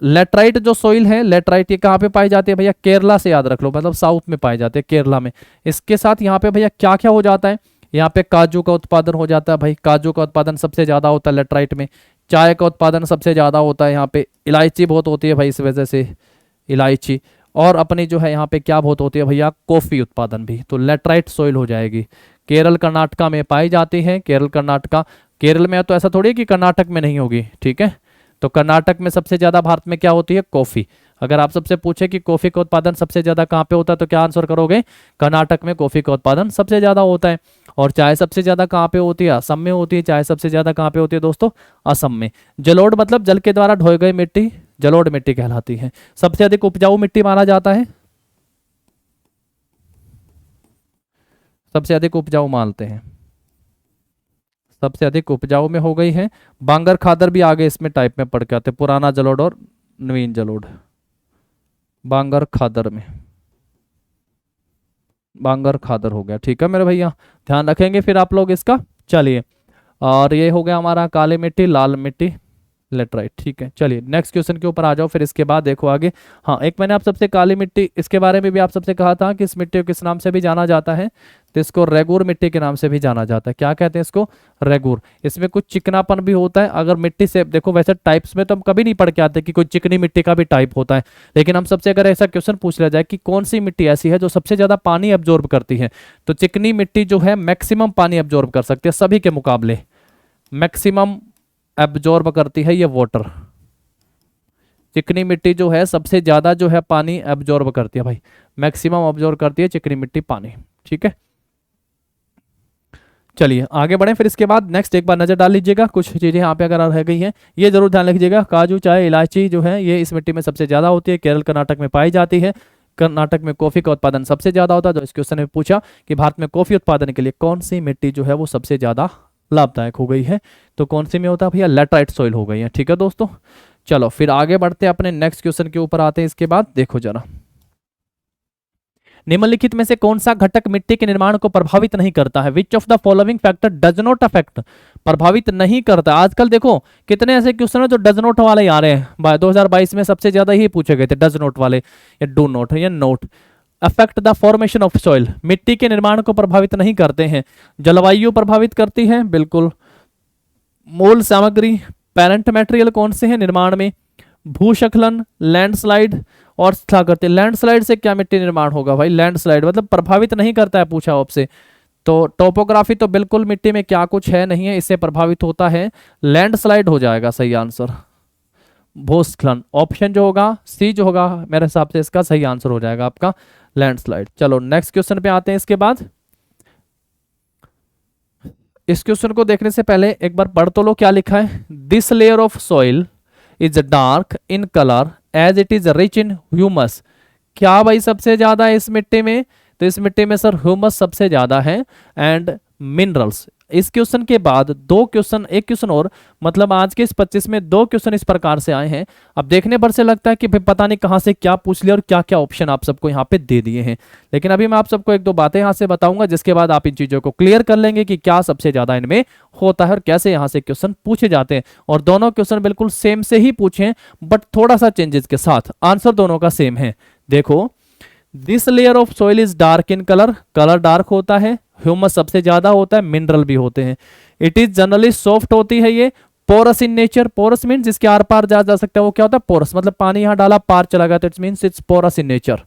लेटराइट जो सोइल है, लेटराइट ये कहाँ पे पाई जाती है भैया? केरला से याद रख लो, मतलब साउथ में पाई जाती है, केरला में। इसके साथ यहाँ पे भैया क्या क्या हो जाता है? यहाँ पे काजू का उत्पादन हो जाता है भाई, काजू का उत्पादन सबसे ज्यादा होता है लेटराइट में। चाय का उत्पादन सबसे ज्यादा होता है यहाँ पे। इलायची बहुत होती है भाई, इस वजह से इलायची। और अपनी जो है यहाँ पे क्या बहुत होती है भैया? कॉफी उत्पादन भी। तो लेटराइट सोइल हो जाएगी। केरल कर्नाटका में पाई जाती है, केरल कर्नाटका। केरल में तो ऐसा थोड़ी है कि कर्नाटक में नहीं होगी, ठीक है। तो कर्नाटक में सबसे ज्यादा भारत में क्या होती है? कॉफी। अगर आप सबसे पूछे कि कॉफी का उत्पादन सबसे ज्यादा कहाँ पे होता है तो क्या आंसर करोगे? कर्नाटक में कॉफी का उत्पादन सबसे ज्यादा होता है। और चाय सबसे ज्यादा कहाँ पे होती है? असम में होती है। चाय सबसे ज्यादा कहाँ पे होती है दोस्तों? असम में। जलोढ़ मतलब जल के द्वारा ढोई गई मिट्टी, जलोढ़ मिट्टी कहलाती है। सबसे अधिक उपजाऊ मिट्टी माना जाता है, सबसे अधिक उपजाऊ मानते हैं, सबसे अधिक उपजाऊ में हो गई है। बांगर खादर भी आगे इसमें टाइप में पढ़ के आते हैं, पुराना जलोढ़ और नवीन जलोढ़। बांगर खादर में, बांगर खादर हो गया, ठीक है मेरे भैया, ध्यान रखेंगे फिर आप लोग इसका। चलिए, और ये हो गया हमारा काली मिट्टी, लाल मिट्टी, लेटराइट, ठीक है। चलिए नेक्स्ट क्वेश्चन के ऊपर आ जाओ फिर इसके बाद देखो आगे। हाँ, एक मैंने आप सबसे काली मिट्टी इसके बारे में भी आप सबसे कहा था कि इस मिट्टी को किस नाम से भी जाना जाता है? तो इसको रेगूर मिट्टी के नाम से भी जाना जाता है। क्या कहते हैं इसको? रेगूर। इसमें कुछ चिकनापन भी होता है। अगर मिट्टी से देखो, वैसे टाइप्स में तो हम कभी नहीं पढ़ के आते कि कोई चिकनी मिट्टी का भी टाइप होता है, लेकिन हम सबसे अगर ऐसा क्वेश्चन पूछ लिया जाए कि कौन सी मिट्टी ऐसी है जो सबसे ज्यादा पानी एब्जॉर्ब करती है, तो चिकनी मिट्टी जो है मैक्सिमम पानी एब्जॉर्ब कर सकती है सभी के मुकाबले, मैक्सिमम एब्जॉर्ब करती है ये वाटर। चिकनी मिट्टी जो है सबसे ज्यादा जो है पानी एब्जॉर्ब करती है भाई, मैक्सिमम एब्जॉर्ब करती है चिकनी मिट्टी पानी, ठीक है। चलिए आगे बढ़े फिर इसके बाद। नेक्स्ट एक बार नजर डाल लीजिएगा, कुछ चीजें यहाँ पे अगर रह गई हैं ये जरूर ध्यान रखिएगा। काजू, चाय, इलायची जो है ये इस मिट्टी में सबसे ज्यादा होती है, केरल कर्नाटक में पाई जाती है। कर्नाटक में कॉफी का उत्पादन सबसे ज्यादा होता है। तो इस क्वेश्चन में पूछा कि भारत में कॉफी उत्पादन के लिए कौन सी मिट्टी जो है वो सबसे ज्यादा लाभदायक हो गई है, तो कौन सी में होता है भैया? लेटराइट सॉइल हो गई है, ठीक है दोस्तों। चलो फिर आगे बढ़ते हैं, अपने नेक्स्ट क्वेश्चन के ऊपर आते हैं इसके बाद। देखो जरा, निम्नलिखित में से कौन सा घटक मिट्टी के निर्माण को प्रभावित नहीं करता है? Which of the following factor does not affect? प्रभावित नहीं करता। आजकल देखो कितने ऐसे क्वेश्चन है जो डज नॉट वाले ही आ रहे हैं। 2022 में सबसे ज्यादा ही पूछे गए थे डज नॉट वाले, या डू नॉट या note. Affect the formation of soil, मिट्टी के निर्माण को प्रभावित नहीं करते हैं। जलवायु प्रभावित करती है, बिल्कुल। मूल सामग्री, पेरेंट मटेरियल कौन से हैं निर्माण में? भूस्खलन, लैंडस्लाइड और स्थलाकृति। लैंडस्लाइड से क्या मिट्टी निर्माण होगा भाई? लैंडस्लाइड मतलब प्रभावित नहीं करता है, पूछा आपसे। तो टोपोग्राफी तो बिल्कुल मिट्टी में क्या कुछ है नहीं है, इससे प्रभावित होता है। लैंडस्लाइड हो जाएगा सही आंसर। भूस्खलन ऑप्शन जो होगा सी जो होगा मेरे हिसाब से इसका सही आंसर हो जाएगा आपका, लैंडस्लाइड। चलो नेक्स्ट क्वेश्चन पे आते हैं इसके बाद। इस क्वेश्चन को देखने से पहले एक बार पढ़ तो लो क्या लिखा है। This layer of soil is dark in colour as it is rich in humus. क्या भाई सबसे ज्यादा है इस मिट्टी में? तो इस मिट्टी में सर ह्यूमस सबसे ज्यादा है एंड मिनरल्स। इस क्वेश्चन के बाद दो क्वेश्चन, एक क्वेश्चन और, मतलब आज के इस 25 में दो क्वेश्चन इस प्रकार से आए हैं। अब देखने पर से लगता है कि भाई पता नहीं कहां से क्या पूछ लिया और क्या क्या ऑप्शन आप सबको यहाँ पे दे दिए हैं, लेकिन अभी मैं आप सबको एक दो बातें यहाँ से बताऊंगा जिसके बाद आप इन चीजों को क्लियर कर लेंगे कि क्या सबसे ज्यादा इनमें होता है और कैसे यहाँ से क्वेश्चन पूछे जाते हैं। और दोनों क्वेश्चन बिल्कुल सेम से ही पूछे, बट थोड़ा सा चेंजेस के साथ, आंसर दोनों का सेम है। देखो this layer of soil is dark in colour, colour dark होता है, ह्यूमस सबसे ज्यादा होता है, मिनरल भी होते हैं। इट इज जनरली सॉफ्ट होती है ये, porous in nature, porous mean जिसके आर पार जा सकता है, वो क्या होता है पोरस, मतलब पानी यहां डाला पार चला गया, तो it's means it's porous in nature.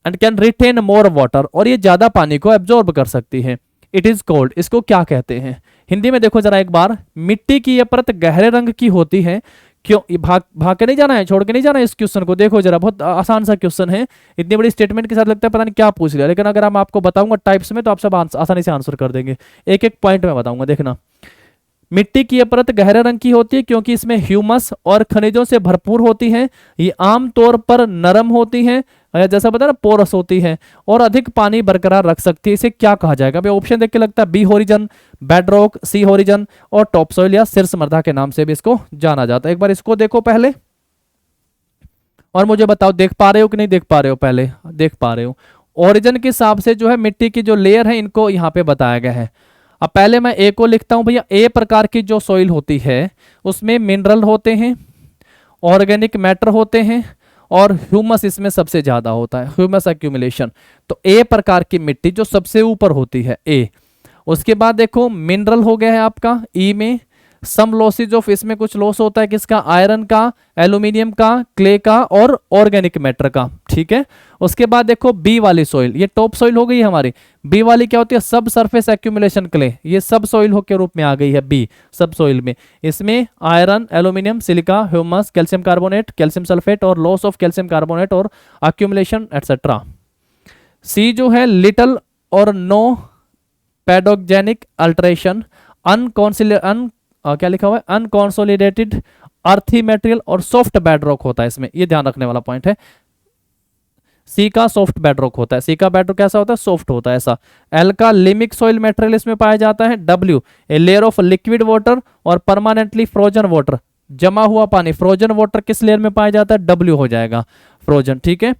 And can retain more water, और ये ज्यादा पानी को एब्जॉर्ब कर सकती है। इट इज कोल्ड, इसको क्या कहते हैं हिंदी में, देखो जरा एक बार, मिट्टी की यह परत गहरे रंग की होती है। क्यों, ये भाग के नहीं जाना है, छोड़ के नहीं जाना है इस क्वेश्चन को, देखो जरा बहुत आसान सा क्वेश्चन है, इतनी बड़ी स्टेटमेंट के साथ लगता है पता नहीं क्या पूछ लिया, लेकिन अगर हम आपको बताऊंगा टाइप्स में तो आप सब आसानी से आंसर कर देंगे। एक एक पॉइंट में बताऊंगा, देखना। मिट्टी की यह परत गहरे रंग की होती है क्योंकि इसमें ह्यूमस और खनिजों से भरपूर होती है। ये आमतौर पर नरम होती है, जैसा बता ना पोरस होती है, और अधिक पानी बरकरार रख सकती है। इसे क्या कहा जाएगा भाई, ऑप्शन देख के लगता है बी होरिजन, बेडरॉक, सी होरिजन, और टॉप सॉइल या शीर्ष मृदा के नाम से भी इसको जाना जाता है। एक बार इसको देखो पहले और मुझे बताओ, देख पा रहे हो कि नहीं देख पा रहे हो, पहले देख पा रहे हो। ओरिजिन के हिसाब से जो है मिट्टी की जो लेयर है इनको यहाँ पे बताया गया है। अब पहले मैं ए को लिखता हूं भैया, ए प्रकार की जो सॉइल होती है उसमें मिनरल होते हैं, ऑर्गेनिक मैटर होते हैं, और ह्यूमस इसमें सबसे ज्यादा होता है, ह्यूमस एक्यूमुलेशन। तो ए प्रकार की मिट्टी जो सबसे ऊपर होती है ए। उसके बाद देखो मिनरल हो गया है आपका ई में, सम लॉसेज ऑफ, इसमें कुछ लॉस होता है किसका, आयरन का, एल्यूमिनियम का, क्ले का, और ऑर्गेनिक मैटर का, ठीक है। उसके बाद देखो बी वाली सॉइल, ये टॉप सॉइल हो गई हमारी। बी वाली क्या होती है, सब सरफेस एक्यूमुलेशन क्ले, ये सब सॉइल हो के रूप में आ गई है बी, सब सॉइल में। इसमें iron, aluminium, silica, humus, calcium carbonate, calcium sulphate, और लॉस ऑफ कैल्शियम कार्बोनेट और एक्यूमुलेशन एटसेट्रा। सी जो है लिटल और नो पैडोजेनिक अल्टरेशन, क्या लिखा हुआ है, अनकॉन्सोलिडेटेड अर्थी मटेरियल, और सॉफ्ट बेडरॉक होता है इसमें, ये ध्यान रखने वाला पॉइंट है। सी का सॉफ्ट बेडरॉक होता है, सी का बेडरॉक कैसा होता है, सॉफ्ट होता है ऐसा। एल का लिमिक सॉइल मटेरियल इसमें पाया जाता है। W A layer of liquid water और परमानेंटली फ्रोजन वाटर, जमा हुआ पानी, फ्रोजन वाटर किस लेयर में पाया जाता है, डब्ल्यू हो जाएगा फ्रोजन, ठीक है।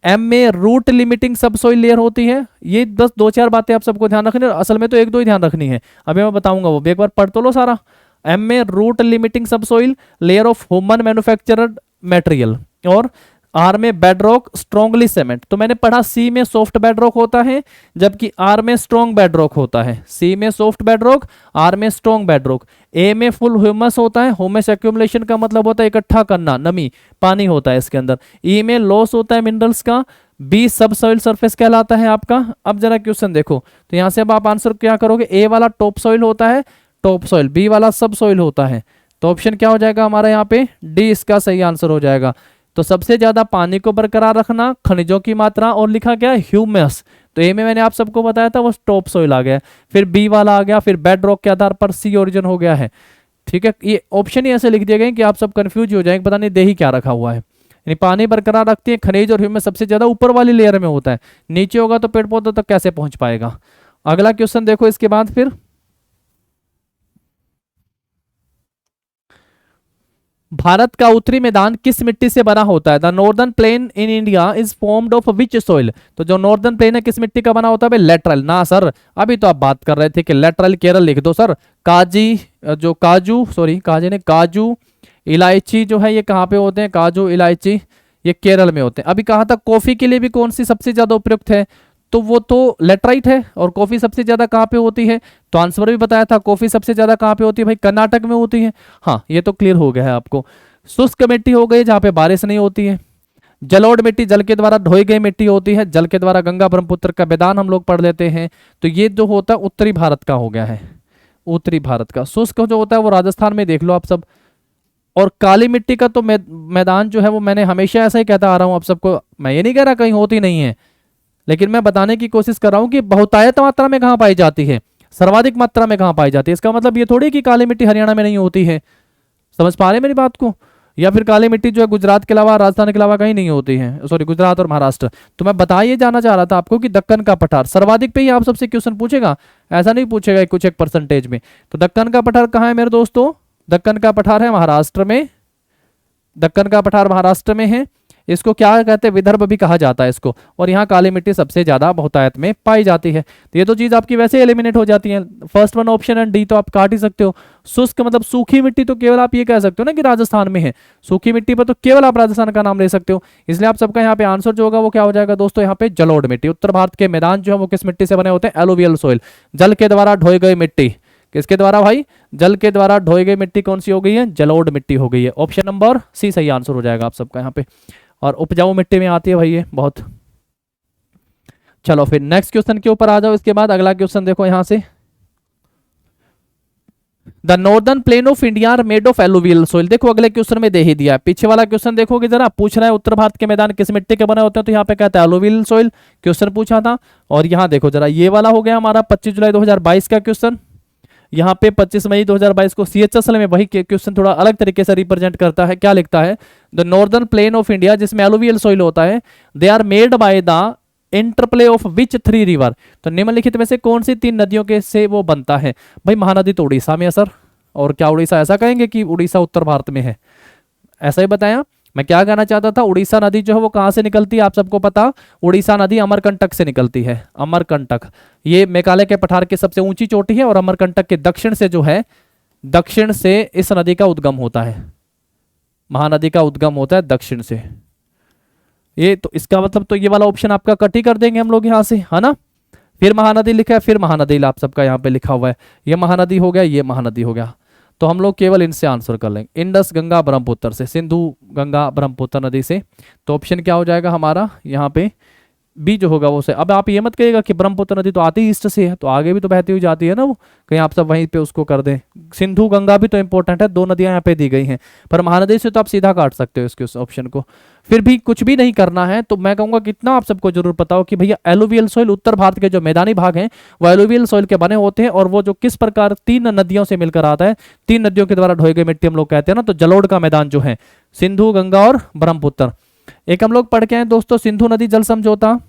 एम में रूट लिमिटिंग सब सॉइल लेयर होती है। ये बस दो चार बातें आप सबको ध्यान रखनी है, असल में तो एक दो ही ध्यान रखनी है, अभी मैं बताऊंगा वो भी, एक बार पढ़ तो लो सारा। एम में रूट लिमिटिंग सब soil layer of human manufactured material, और आर में बेडरॉक स्ट्रॉन्गली सीमेंट। तो मैंने पढ़ा सी में सॉफ्ट बेडरॉक होता है, जबकि आर में स्ट्रॉन्ग बेडरॉक होता है। सी में सॉफ्ट बेडरॉक, आर में स्ट्रॉन्ग बेडरॉक। ए में फुल ह्यूमस होता है, ह्यूमस एक्यूमुलेशन का मतलब होता है इकट्ठा करना, नमी, पानी होता है इसके अंदर। ई में लॉस होता है मिनरल्स का। बी सब सॉइल सरफेस कहलाता है आपका। अब जरा क्वेश्चन देखो, तो यहां से अब आप आंसर क्या करोगे, ए वाला टॉप सॉइल होता है, टॉप सॉइल, बी वाला सब सॉइल होता है, तो ऑप्शन क्या हो जाएगा हमारा यहाँ पे, डी इसका सही आंसर हो जाएगा। तो सबसे ज्यादा पानी को बरकरार रखना, खनिजों की मात्रा, और लिखा गया ह्यूमस, तो ए में मैंने आप सबको बताया था वो टॉप सॉइल आ गया, फिर बी वाला आ गया, फिर बेड रॉक के आधार पर सी ओरिजिन हो गया है, ठीक है। ये ऑप्शन ही ऐसे लिख दिए गए कि आप सब कंफ्यूज हो जाएंगे, पता नहीं दे ही क्या रखा हुआ है। यानी पानी बरकरार रखती है, खनिज और ह्यूमस सबसे ज्यादा ऊपर वाली लेयर में होता है, नीचे होगा तो पेड़ पौधों तक कैसे पहुंच पाएगा। अगला क्वेश्चन देखो इसके बाद, फिर भारत का उत्तरी मैदान किस मिट्टी से बना होता है। The northern plane in India is formed of which soil. तो जो नॉर्दर्न प्लेन है किस मिट्टी का बना होता है, लेटरल ना सर, अभी तो आप बात कर रहे थे कि लेटरल केरल लिख दो सर। काजू इलायची जो है ये कहाँ पे होते हैं, काजू इलायची ये केरल में होते हैं। अभी कहा था कॉफी के लिए भी कौन सी सबसे ज्यादा उपयुक्त है, तो वो तो लेटराइट है, और कॉफी सबसे ज्यादा कहाँ पे होती है, तो आंसर भी बताया था, कॉफी सबसे ज्यादा कहाँ पे होती है भाई, कर्नाटक में होती है। हाँ ये तो क्लियर हो गया है आपको। शुष्क मिट्टी हो गई जहाँ पे बारिश नहीं होती है। जलोढ़ मिट्टी जल के द्वारा ढोई गई मिट्टी होती है, जल के द्वारा गंगा ब्रह्मपुत्र का मैदान हम लोग पढ़ लेते हैं। तो ये जो होता है उत्तरी भारत का हो गया है, उत्तरी भारत का। शुष्क जो होता है वो राजस्थान में देख लो आप सब। और काली मिट्टी का तो मैदान जो है वो मैंने हमेशा ऐसा ही कहता आ रहा हूँ आप सबको, मैं ये नहीं कह रहा कहीं होती नहीं है, लेकिन मैं बताने की कोशिश कर रहा हूं कि बहुतायत मात्रा में कहां पाई जाती है, सर्वाधिक मात्रा में कहां पाई जाती है। इसका मतलब ये थोड़ी कि काली मिट्टी हरियाणा में नहीं होती है, समझ पा रहे हैं मेरी बात को, या फिर काली मिट्टी जो है गुजरात के अलावा, राजस्थान के अलावा कहीं नहीं होती है, सॉरी गुजरात और महाराष्ट्र। तो मैं बता ये जाना चाह रहा था आपको कि दक्कन का पठार सर्वाधिक पे ही आप सबसे क्वेश्चन पूछेगा, ऐसा नहीं पूछेगा कुछ एक परसेंटेज में। तो दक्कन का पठार कहाँ है मेरे दोस्तों, दक्कन का पठार है महाराष्ट्र में, दक्कन का पठार महाराष्ट्र में है। इसको क्या कहते हैं, विदर्भ भी कहा जाता है इसको। और यहाँ काली मिट्टी सबसे ज्यादा बहुतायत में पाई जाती है। तो ये तो चीज आपकी वैसे एलिमिनेट हो जाती है। First one option and D तो आप काट ही सकते हो। शुष्क मतलब सूखी मिट्टी तो केवल आप ये कह सकते हो ना कि राजस्थान में है, सूखी मिट्टी पर तो केवल आप राजस्थान का नाम ले सकते हो। इसलिए आप सबका यहाँ पे आंसर जो होगा वो क्या हो जाएगा दोस्तों, यहाँ पे जलोढ़ मिट्टी। उत्तर भारत के मैदान जो है वो किस मिट्टी से बने होते हैं, एलुवियल सोइल, जल के द्वारा ढोई गई मिट्टी। किसके द्वारा भाई, जल के द्वारा ढोई गई मिट्टी कौन सी हो गई है, जलोढ़ मिट्टी हो गई है। ऑप्शन नंबर सी सही आंसर हो जाएगा आप सबका यहाँ पे। और उपजाऊ मिट्टी में आती है भाई ये बहुत। चलो फिर नेक्स्ट क्वेश्चन के ऊपर आ जाओ। इसके बाद अगला क्वेश्चन देखो यहां से, the northern plain of India are made of alluvial soil. देखो अगले क्वेश्चन में दे ही दिया है। पीछे वाला क्वेश्चन देखोगे जरा, पूछ रहा है उत्तर भारत के मैदान किस मिट्टी के बने होते हैं, तो यहाँ पे कहता है एलुवियल सोइल, क्वेश्चन पूछा था। और यहाँ देखो जरा, ये वाला हो गया हमारा 25 जुलाई 2022 का क्वेश्चन। यहाँ पे 25 मई 2022 को CHSL में वही क्वेश्चन थोड़ा अलग तरीके से रिप्रेजेंट करता है। क्या लिखता है, the northern plain of India, जिसमें एलुवियल सोइल होता है, they are made by the interplay of which 3 river. तो निम्नलिखित में से कौन सी 3 नदियों के से वो बनता है। भाई महानदी तो उड़ीसा में है सर। और क्या उड़ीसा ऐसा कहेंगे कि उड़ीसा उत्तर भारत में है, ऐसा ही बताया। मैं क्या कहना चाहता था, उड़ीसा नदी जो है वो कहाँ से निकलती है, आप सबको पता, उड़ीसा नदी अमरकंटक से निकलती है। अमरकंटक ये मेघालय के पठार की सबसे ऊंची चोटी है, और अमरकंटक के दक्षिण से जो है, दक्षिण से इस नदी का उद्गम होता है। महानदी का उद्गम होता है दक्षिण से। ये तो इसका मतलब तो ये वाला ऑप्शन आपका कट ही कर देंगे हम लोग यहाँ से, है ना। फिर महानदी लिखा है, फिर महानदी आप सबका यहाँ पे लिखा हुआ है। ये महानदी हो गया, ये महानदी हो गया। तो हम लोग केवल इनसे आंसर कर लेंगे, इंडस गंगा ब्रह्मपुत्र से, सिंधु गंगा ब्रह्मपुत्र नदी से। तो ऑप्शन क्या हो जाएगा हमारा यहाँ पे, बी जो होगा वो से। अब आप ये मत कहिएगा कि ब्रह्मपुत्र नदी तो आती ईस्ट से है, तो आगे भी तो बहती हुई जाती है ना वो, कहीं आप सब वहीं पे उसको कर दें। सिंधु गंगा भी तो इंपॉर्टेंट है, 2 नदियां यहाँ पे दी गई हैं, पर महानदी से तो आप सीधा काट सकते हो इसके उस ऑप्शन को। फिर भी कुछ भी नहीं करना है तो मैं कहूंगा कितना आप सबको जरूर पता हो कि भैया एलुवियल सोइल, उत्तर भारत के जो मैदानी भाग हैं वो एलुवियल सोइल के बने होते हैं। और वो जो किस प्रकार 3 नदियों से मिलकर आता है, 3 नदियों के द्वारा ढोई गई मिट्टी हम लोग कहते हैं ना। तो जलोढ़ का मैदान जो है, सिंधु गंगा और ब्रह्मपुत्र। एक हम लोग पढ़ के आए दोस्तों, सिंधु नदी जल समझौता,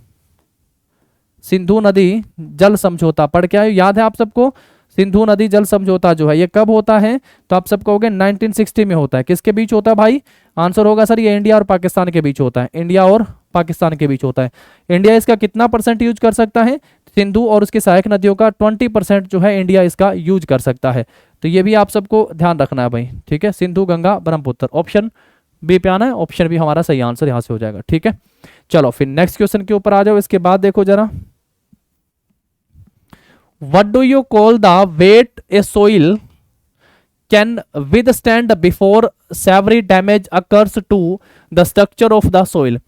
सिंधु नदी जल समझौता पढ़ के आए, याद है आप सबको। सिंधु नदी जल समझौता जो है ये कब होता है, तो आप सबको कहोगे 1960 में होता है। किसके बीच होता है भाई, आंसर होगा सर ये इंडिया और पाकिस्तान के बीच होता है। इंडिया और पाकिस्तान के बीच होता है। इंडिया इसका कितना % यूज कर सकता है, सिंधु और उसकी सहायक नदियों का 20% जो है इंडिया इसका यूज कर सकता है। तो ये भी आप सबको ध्यान रखना है भाई, ठीक है। सिंधु गंगा ब्रह्मपुत्र, ऑप्शन बी पे आना है। ऑप्शन बी हमारा सही आंसर यहाँ से हो जाएगा, ठीक है। चलो फिर नेक्स्ट क्वेश्चन के ऊपर आ जाओ। इसके बाद देखो जरा, what do you call the weight a soil can withstand before severe damage occurs to the structure of the soil।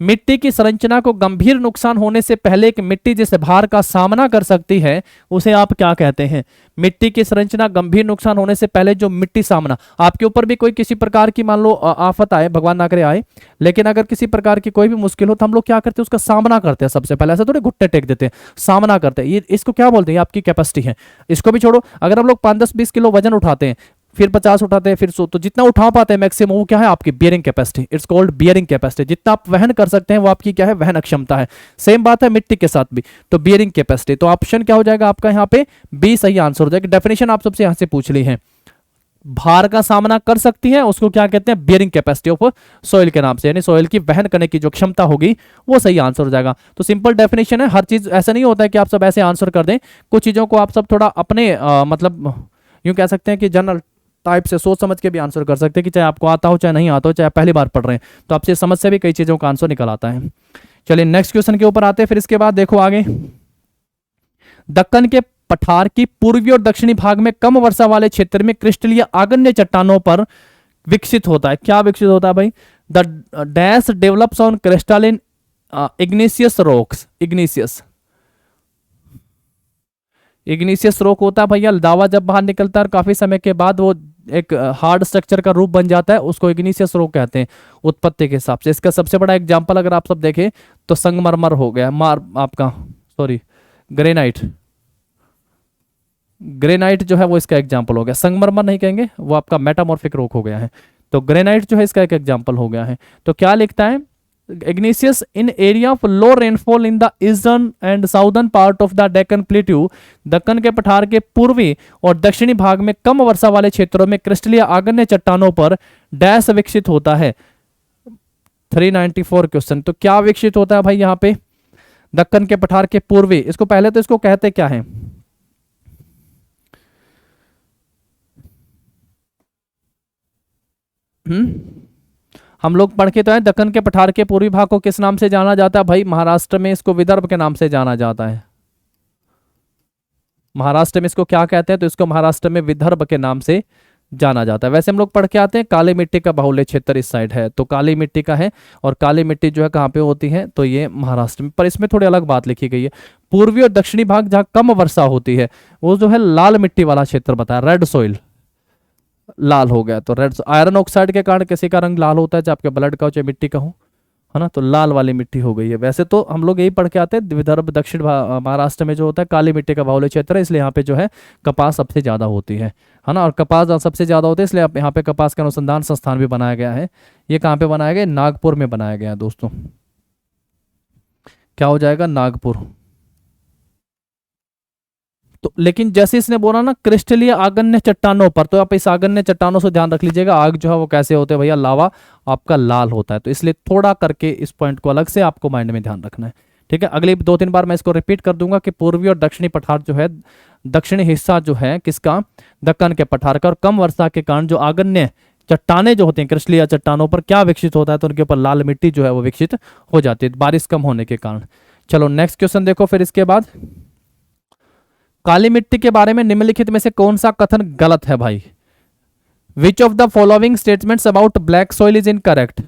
मिट्टी की संरचना को गंभीर नुकसान होने से पहले एक मिट्टी जिस भार का सामना कर सकती है उसे आप क्या कहते हैं। मिट्टी की संरचना गंभीर नुकसान होने से पहले जो मिट्टी सामना, आपके ऊपर भी कोई किसी प्रकार की मान लो आफत आए, भगवान ना करे आए, लेकिन अगर किसी प्रकार की कोई भी मुश्किल हो तो हम लोग क्या करते हैं, उसका सामना करते हैं। सबसे पहले ऐसा थोड़े घुट्टे टेक देते हैं, सामना करते हैं। ये इसको क्या बोलते हैं, आपकी कैपेसिटी है। इसको भी छोड़ो, अगर हम लोग 5-10-20 किलो वजन उठाते हैं, फिर 50 उठाते हैं, फिर 100, तो जितना उठा पाते हैं मैक्सिमम वो क्या है, आपकी bearing capacity. It's called bearing capacity. जितना आप वहन कर सकते हैं वो आपकी क्या है, वहन क्षमता है। सेम बात है मिट्टी के साथ भी, तो बियरिंग कैपेसिटी। तो ऑप्शन क्या हो जाएगा आपका यहाँ पे, बी सही आंसर हो जाएगा। डेफिनेशन आप सबसे यहाँ से पूछ ली है, भार का सामना कर सकती है उसको क्या कहते हैं, बियरिंग कैपेसिटी ऑफ सोइल के नाम से, यानी सोइल की वहन करने की जो क्षमता होगी वो सही आंसर हो जाएगा। तो सिंपल डेफिनेशन है। हर चीज ऐसा नहीं होता है कि आप सब ऐसे आंसर कर दें, कुछ चीजों को आप सब थोड़ा अपने मतलब यूं कह सकते हैं कि जनरल टाइप से सोच समझ के भी आंसर कर सकते हैं, कि चाहे आपको आता हो चाहे नहीं आता हो, चाहे पहली बार पढ़ रहे हैं, तो आपसे समझ से भी कई चीजों का आंसर निकल आता है। चलिए नेक्स्ट क्वेश्चन के ऊपर आते हैं। फिर इसके बाद देखो आगे, दक्कन के पठार की पूर्वी और दक्षिणी भाग में कम वर्षा वाले क्षेत्र में क्रिस्टलीय आग्नेय चट्टानों पर विकसित होता है। क्या विकसित होता है भाई, the dash develops on crystalline igneous rocks. Igneous rock होता है भैया, लावा जब बाहर निकलता है और काफी समय के बाद वो एक हार्ड स्ट्रक्चर का रूप बन जाता है, उसको इग्निशियस रॉक कहते हैं उत्पत्ति के हिसाब से। इसका सबसे बड़ा एग्जांपल अगर आप सब देखें तो संगमरमर हो गया, ग्रेनाइट जो है वो इसका एग्जाम्पल हो गया। संगमरमर नहीं कहेंगे, वो आपका मेटामॉर्फिक रॉक हो गया है। तो ग्रेनाइट जो है इसका एक एग्जाम्पल हो गया है। तो क्या लिखता है, igneous in area of low rainfall in the eastern and southern part of the Deccan plateau. Deccan के पठार के पूर्वी और दक्षिणी भाग में कम वर्षा वाले क्षेत्रों में क्रिस्टलीय आग्नेय चट्टानों पर डैश विकसित होता है। 394 क्वेश्चन। तो क्या विकसित होता है भाई यहाँ पे दक्कन के पठार के पूर्वी, इसको पहले तो इसको कहते क्या है, हम लोग पढ़ के तो है, दक्कन के पठार के पूर्वी भाग को किस नाम से जाना जाता है भाई, महाराष्ट्र में इसको विदर्भ के नाम से जाना जाता है। महाराष्ट्र में इसको क्या कहते हैं, तो इसको महाराष्ट्र में विदर्भ के नाम से जाना जाता है। वैसे हम लोग पढ़ के आते हैं काली मिट्टी का बाहुल्य क्षेत्र इस साइड है, तो काली मिट्टी का है, और काली मिट्टी जो है कहाँ पे होती है, तो ये महाराष्ट्र में। पर इसमें थोड़ी अलग बात लिखी गई है, पूर्वी और दक्षिणी भाग जहाँ कम वर्षा होती है वो जो है लाल मिट्टी वाला क्षेत्र बताया, रेड सोइल, लाल हो गया। तो रेड आयरन ऑक्साइड के कारण किसी का रंग लाल होता है, चाहे आपके ब्लड का हो चाहे मिट्टी का हो, है ना, तो लाल वाली मिट्टी हो गई है। वैसे तो हम लोग यही पढ़ के आते हैं विदर्भ दक्षिण महाराष्ट्र में जो होता है काली मिट्टी का बाहुल्य क्षेत्र है, इसलिए यहाँ पे जो है कपास सबसे ज़्यादा होती है ना, और कपास सबसे ज़्यादा होती है इसलिए यहाँ पे कपास का अनुसंधान संस्थान भी बनाया गया है। ये कहाँ पे बनाया गया, नागपुर में बनाया गया है दोस्तों। क्या हो जाएगा, नागपुर। तो लेकिन जैसे इसने बोला ना क्रिस्टलीय आगन्य चट्टानों पर, तो आप इस आगन्य चट्टानों से ध्यान रख लीजिएगा, आग जो है वो कैसे होते हैं भैया, लावा आपका लाल होता है। तो इसलिए थोड़ा करके इस पॉइंट को अलग से आपको माइंड में ध्यान रखना है, ठीक है। अगली 2-3 बार मैं इसको रिपीट कर दूंगा कि पूर्वी और दक्षिणी पठार जो है, दक्षिणी हिस्सा जो है किसका, दक्कन के पठार का, और कम वर्षा के कारण जो आगन्य चट्टाने जो होते हैं क्रिस्टलीय चट्टानों पर क्या विकसित होता है, तो उनके ऊपर लाल मिट्टी जो है वो विकसित हो जाती है बारिश कम होने के कारण। चलो नेक्स्ट क्वेश्चन देखो फिर इसके बाद, काली मिट्टी के बारे में निम्नलिखित में से कौन सा कथन गलत है भाई, which of the following statements about black soil is incorrect,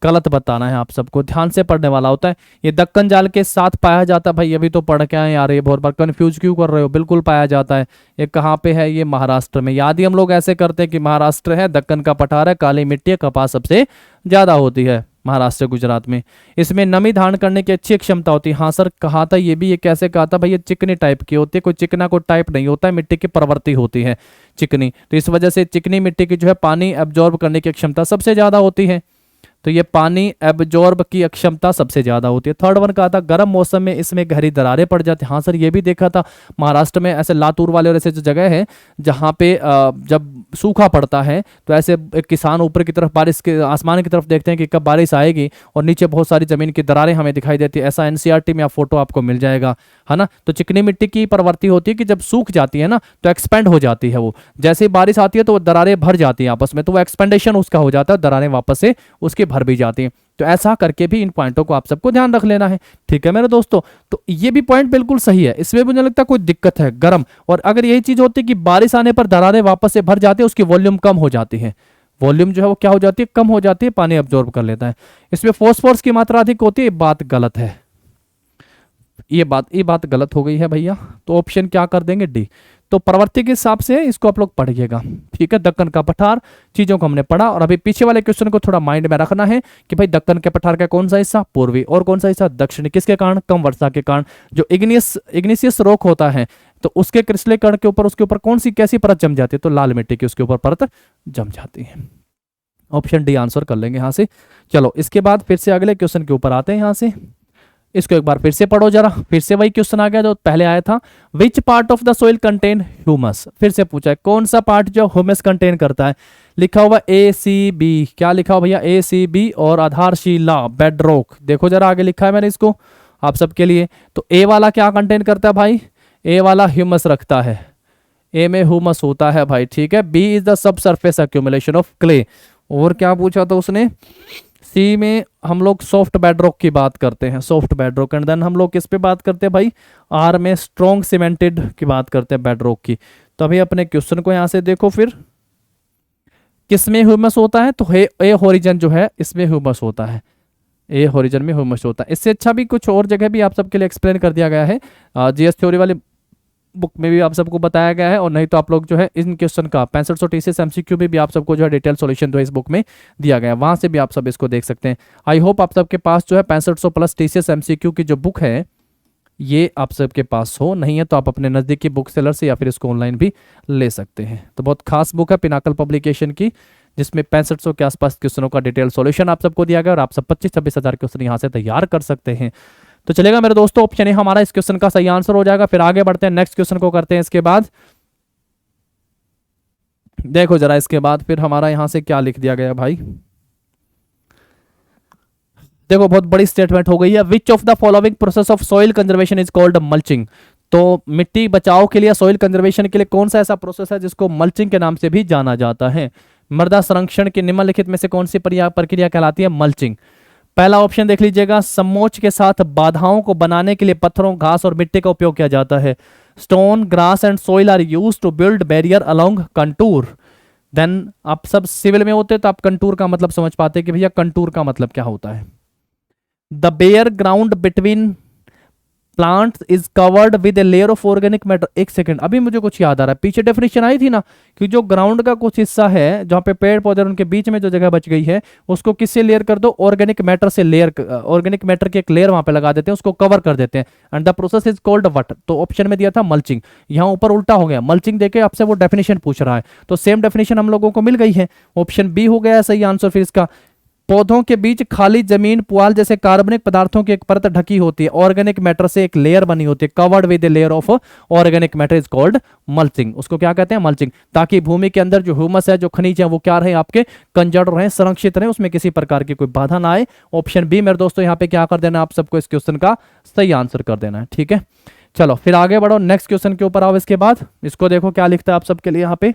गलत बताना है आप सबको, ध्यान से पढ़ने वाला होता है। ये दक्कन जाल के साथ पाया जाता है भाई, अभी तो पढ़ के आए यार, ये बहुत बार कंफ्यूज क्यों कर रहे हो, बिल्कुल पाया जाता है। ये कहाँ पे है, ये महाराष्ट्र में। याद ही हम लोग ऐसे करते हैं कि महाराष्ट्र है, दक्कन का पठार है, काली मिट्टी है, कपास सबसे ज्यादा होती है महाराष्ट्र गुजरात में। इसमें नमी धारण करने की अच्छी क्षमता होती है। हाँ सर कहा था, ये भी ये कैसे कहा था भाई, ये चिकनी टाइप की होती है, कोई चिकना को टाइप नहीं होता है, मिट्टी की प्रवृत्ति होती है चिकनी, तो इस वजह से चिकनी मिट्टी की जो है पानी एब्जॉर्ब करने की क्षमता सबसे ज्यादा होती है, तो ये पानी एब्जॉर्ब की क्षमता सबसे ज्यादा होती है। थर्ड वन कहा था गर्म मौसम में इसमें गहरी दरारें पड़ जाती हैं। हाँ सर ये भी देखा था, महाराष्ट्र में ऐसे लातूर वाले और ऐसे जो जगह है जहाँ पे जब सूखा पड़ता है तो ऐसे एक किसान ऊपर की तरफ बारिश के आसमान की तरफ देखते हैं कि कब बारिश आएगी, और नीचे बहुत सारी जमीन की दरारें हमें दिखाई देती है। ऐसा एनसीईआरटी में आप फोटो आपको मिल जाएगा, है ना। तो चिकनी मिट्टी की प्रवृत्ति होती है कि जब सूख जाती है ना तो एक्सपेंड हो जाती है वो, जैसे ही बारिश आती है तो वो दरारें भर जाती हैं आपस में, तो वो एक्सपेंडेशन उसका हो जाता है, दरारें वापस से उसके भर भी जाती हैं। तो ऐसा करके भी इन पॉइंटों को आप सबको ध्यान रख लेना है, ठीक है मेरे दोस्तों। तो ये भी पॉइंट बिल्कुल सही है, इसमें मुझे लगता है कोई दिक्कत है गर्म, और अगर यही चीज होती है कि बारिश आने पर दरारें वापस से भर जाती है, उसकी वॉल्यूम कम हो जाती है, वॉल्यूम जो है वो क्या हो जाती है, कम हो जाती है, पानी अब्जॉर्ब कर लेता है। इसमें फॉस्फोरस की मात्रा अधिक होती है, बात गलत है, ये बात गलत हो गई है भैया। तो ऑप्शन क्या कर देंगे, डी। तो प्रवृत्ति के हिसाब से इसको आप लोग पढ़िएगा, ठीक है। दक्कन का पठार चीजों को हमने पढ़ा, और अभी पीछे वाले क्वेश्चन को थोड़ा माइंड में रखना है कि भाई दक्कन के पठार का कौन सा हिस्सा पूर्वी और कौन सा हिस्सा दक्षिणी, किसके कारण, कम वर्षा के कारण। जो इग्निशियस रॉक होता है तो उसके क्रिस्टलीकरण के ऊपर उसके ऊपर कौन सी कैसी परत जम जाती है, तो लाल मिट्टी की उसके ऊपर परत जम जाती है। ऑप्शन डी आंसर कर लेंगे यहाँ से। चलो इसके बाद फिर से अगले क्वेश्चन के ऊपर आते हैं, यहाँ से इसको एक बार फिर से पढ़ो जरा, फिर से वही क्वेश्चन आ गया जो पहले आया था। Which part of the soil contain humus, फिर से पूछा है कौन सा पार्ट जो ह्यूमस कंटेन करता है। लिखा हुआ ACB, क्या लिखा हुआ भैया, ACB और आधारशिला बेडरॉक। देखो जरा आगे लिखा है मैंने इसको आप सबके लिए। तो ए वाला क्या कंटेन करता है भाई, ए वाला ह्यूमस रखता है, ए में ह्यूमस होता है भाई, ठीक है। B is the sub surface accumulation of clay, और क्या पूछा था उसने, सी में हम लोग सॉफ्ट बेडरॉक की बात करते हैं, सॉफ्ट बेडरॉक, एंड देन हम लोग किस पे बात करते हैं भाई, आर में स्ट्रॉन्ग सीमेंटेड की बात करते हैं बेडरॉक की। तो अभी अपने क्वेश्चन को यहां से देखो, फिर किस में ह्यूमस होता है, तो ए होरिजन जो है इसमें ह्यूमस होता है, ए होरिजन में ह्यूमस होता है। इससे अच्छा भी कुछ और जगह भी आप सबके लिए एक्सप्लेन कर दिया गया है, जीएस थ्योरी वाले बुक में भी आप सबको बताया गया है, और नहीं तो आप लोग जो है इन क्वेश्चन का 6500 TCS MCQ में भी आप सबको जो है डिटेल सॉल्यूशन जो है इस बुक में दिया गया है, वहां से भी आप सब इसको देख सकते हैं। आई होप आप सबके पास जो है 6500 प्लस TCS MCQ की जो बुक है ये आप सबके पास हो, नहीं है तो आप अपने नज़दीकी बुक सेलर से या फिर इसको ऑनलाइन भी ले सकते हैं। तो बहुत खास बुक है पिनाकल पब्लिकेशन की, जिसमें 6500 के आसपास क्वेश्चनों का डिटेल सॉल्यूशन आप सबको दिया गया, और आप सब 25-26 हज़ार क्वेश्चन यहाँ से तैयार कर सकते हैं। तो चलेगा मेरे दोस्तों, ऑप्शन ए हमारा इस क्वेश्चन का सही आंसर हो जाएगा। फिर आगे बढ़ते हैं, नेक्स्ट क्वेश्चन को करते हैं। इसके बाद देखो जरा, इसके बाद फिर हमारा यहां से क्या लिख दिया गया भाई, देखो बहुत बड़ी स्टेटमेंट हो गई है। Which of the following process of soil conservation is called mulching. तो मिट्टी बचाव के लिए, सॉइल कंजर्वेशन के लिए कौन सा ऐसा प्रोसेस है जिसको मल्चिंग के नाम से भी जाना जाता है? मृदा संरक्षण की निम्नलिखित में से कौन सी प्रक्रिया कहलाती है? मल्चिंग। पहला ऑप्शन देख लीजिएगा, समोच्च के साथ बाधाओं को बनाने के लिए पत्थरों, घास और मिट्टी का उपयोग किया जाता है। Stone, grass and soil are used to build barrier along contour. Then आप सब सिविल में होते तो आप कंटूर का मतलब समझ पाते कि भैया कंटूर का मतलब क्या होता है। The bare ground between plant is covered with a layer of organic matter. एक सेकंड, अभी मुझे कुछ याद आ रहा है, पीछे डेफिनेशन आई थी ना कि जो ग्राउंड का कुछ हिस्सा है जहां पे पेड़ पौधे उनके बीच में जो जगह बच गई है उसको किससे लेयर कर दो? ऑर्गेनिक मैटर से लेयर, ऑर्गेनिक मैटर की एक लेयर वहां पे लगा देते हैं, उसको कवर कर देते हैं। And the process is called what? तो ऑप्शन में दिया था मल्चिंग, यहाँ ऊपर उल्टा हो गया। मल्चिंग देके आपसे वो डेफिनेशन पूछ रहा है, तो सेम डेफिनेशन हम लोगों को मिल गई है। ऑप्शन बी हो गया सही आंसर फिर इसका। पौधों के बीच खाली जमीन पुआल जैसे कार्बनिक पदार्थों की एक परत ढकी होती है, ऑर्गेनिक मैटर से एक लेयर बनी होती है, covered with a layer of organic matter is called mulching. उसको क्या कहते हैं? मल्चिंग। ताकि भूमि के अंदर जो ह्यूमस है, जो खनिज है, वो क्या रहे? आपके कंजर्व रहे, संरक्षित रहे, उसमें किसी प्रकार की कोई बाधा ना आए। ऑप्शन बी मेरे दोस्तों यहाँ पे क्या कर देना, आप सबको इस क्वेश्चन का सही आंसर कर देना है। ठीक है, चलो फिर आगे बढ़ो, नेक्स्ट क्वेश्चन के ऊपर आओ। इसके बाद इसको देखो क्या लिखता है आप सबके लिए यहाँ पे।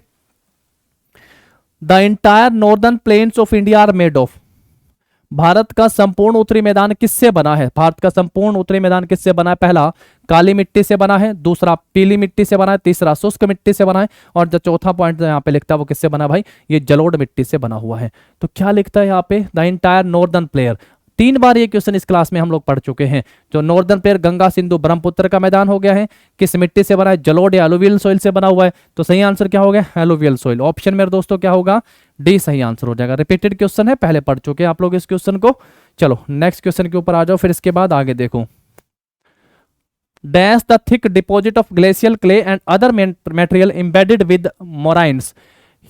The entire northern plains of India are made of. Bharat का संपूर्ण उत्तरी मैदान किससे बना है? भारत का संपूर्ण उत्तरी मैदान किससे बना है? पहला काली मिट्टी से बना है, दूसरा पीली मिट्टी से बना है, तीसरा शुष्क मिट्टी से बना है, और जो चौथा पॉइंट यहाँ पे लिखता है वो किससे बना भाई? ये जलोढ़ मिट्टी से बना हुआ है। तो क्या लिखता है यहाँ पे? The entire northern player. 3 बार ये क्वेश्चन इस क्लास में हम लोग पढ़ चुके हैं। जो नॉर्दर्न प्लेयर गंगा सिंधु ब्रह्मपुत्र का मैदान हो गया है, किस मिट्टी से बना है? जलोढ़ या एलुवियल सॉइल से बना हुआ है। तो सही आंसर क्या हो गया? Alluvial soil. ऑप्शन मेरे दोस्तों क्या होगा? डी सही आंसर हो जाएगा। रिपीटेड क्वेश्चन है, पहले पढ़ चुके हैं आप लोग इस क्वेश्चन को। चलो नेक्स्ट क्वेश्चन के ऊपर आ जाओ, फिर इसके बाद आगे देखो। Dash the thick deposit of glacial clay and other material embedded with moraines.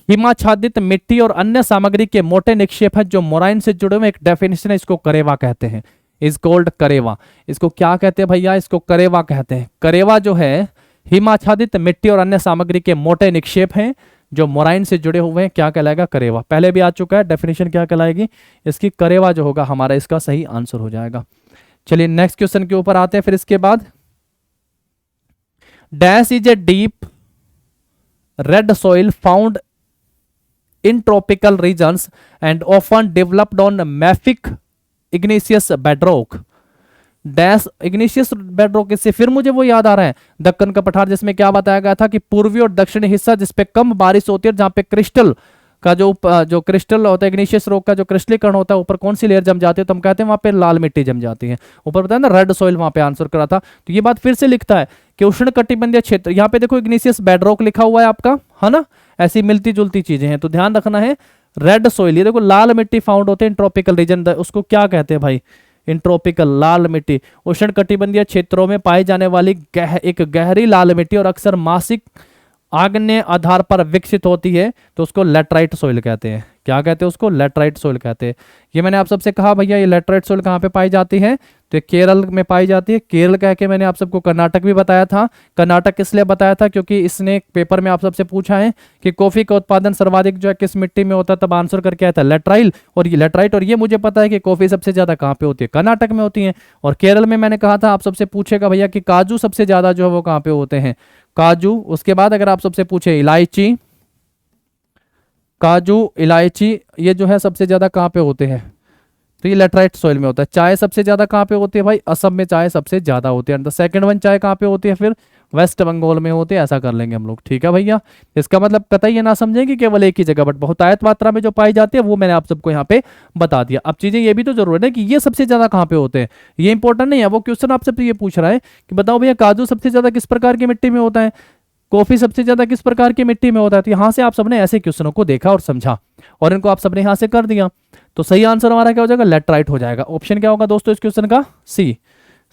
हिमाच्छादित मिट्टी और अन्य सामग्री के मोटे निक्षेप है जो मोराइन से जुड़े हुए। एक डेफिनेशन है, इसको करेवा कहते हैं। Is called karewa. इसको क्या कहते हैं भैया? इसको करेवा कहते हैं। करेवा जो है हिमाच्छादित मिट्टी और अन्य सामग्री के मोटे निक्षेप हैं जो मोराइन से जुड़े हुए हैं, क्या कहलाएगा? करेवा। पहले भी आ चुका है, डेफिनेशन क्या कहलाएगी इसकी? करेवा जो होगा हमारा इसका सही आंसर हो जाएगा। चलिए नेक्स्ट क्वेश्चन के ऊपर आते हैं फिर इसके बाद। Dash is a deep red soil found in tropical regions and often developed on mafic igneous bedrock। Dash igneous bedrock से फिर मुझे वो याद आ रहा है दक्कन का पठार, जिसमें क्या बताया गया था कि पूर्वी और दक्षिणी हिस्सा जिसपे कम बारिश होती है, जहां पे क्रिस्टल का जो क्रिस्टल होता है, इग्निशियस रॉक का जो क्रिस्टलीकरण होता है, ऊपर कौन सी लेयर जम जाती है? तो हम कहते हैं वहां पे लाल मिट्टी जम जाती है। ऊपर बताया ना रेड सॉइल, वहां पे आंसर करा था। तो ये बात फिर से लिखता है कि उष्ण कटिबंधीय क्षेत्र, यहाँ पे देखो इग्निशियस बेडरॉक लिखा हुआ है आपका, है ना? ऐसी मिलती जुलती चीजें हैं, तो ध्यान रखना है। रेड सॉइल, ये देखो लाल मिट्टी फाउंड होते हैं ट्रॉपिकल रीजन, उसको क्या कहते हैं भाई? इन ट्रॉपिकल लाल मिट्टी। उष्ण कटिबंधीय क्षेत्रों में पाई जाने वाली एक गहरी लाल मिट्टी और अक्सर मासिक आग्नेय आधार पर विकसित होती है, तो उसको लैटराइट सॉइल कहते हैं। क्या कहते हैं उसको? लैटराइट सॉइल कहते हैं। ये मैंने आप सबसे कहा भैया ये लैटराइट सॉइल कहाँ पे पाई जाती है? तो केरल में पाई जाती है। केरल कह के मैंने आप सबको कर्नाटक भी बताया था। कर्नाटक इसलिए बताया था क्योंकि इसने पेपर में आप सबसे पूछा है कि कॉफी का उत्पादन सर्वाधिक जो है किस मिट्टी में होता है, तब आंसर करके आया था लैटराइल और ये लैटराइट। और ये मुझे पता है कि कॉफी सबसे ज्यादा कहाँ पे होती है? कर्नाटक में होती है। और केरल में मैंने कहा था आप सबसे पूछेगा भैया कि काजू सबसे ज्यादा जो है वो कहाँ पे होते हैं? काजू। उसके बाद अगर आप सबसे पूछे इलायची, काजू, इलायची, ये जो है सबसे ज्यादा कहाँ पे होते हैं? तो ये लैटराइट सॉइल में होता है। चाय सबसे ज्यादा कहाँ पे होती है भाई? असम में चाय सबसे ज्यादा होती है। सेकंड वन चाय कहाँ पे होती है? फिर वेस्ट बंगाल में होती है। ऐसा कर लेंगे हम लोग, ठीक है भैया? इसका मतलब कतई ये ना समझें कि केवल एक ही जगह, बट बहुतायत मात्रा में जो पाई जाती है वो मैंने आप सबको यहाँ पे बता दिया। अब चीजें ये भी तो जरूर है कि ये सबसे ज्यादा कहाँ पे होते हैं, ये इंपॉर्टेंट नहीं है। वो क्वेश्चन आपसे ये पूछ रहा है कि बताओ भैया काजू सबसे ज्यादा किस प्रकार की मिट्टी में होता है, कॉफी सबसे ज्यादा किस प्रकार की मिट्टी में होता है। तो यहां से आप सबने ऐसे क्वेश्चनों को देखा और समझा और इनको आप सबने यहां से कर दिया, तो सही आंसर हमारा क्या हो जाएगा? लैटराइट हो जाएगा। ऑप्शन क्या होगा दोस्तों इस क्वेश्चन का? सी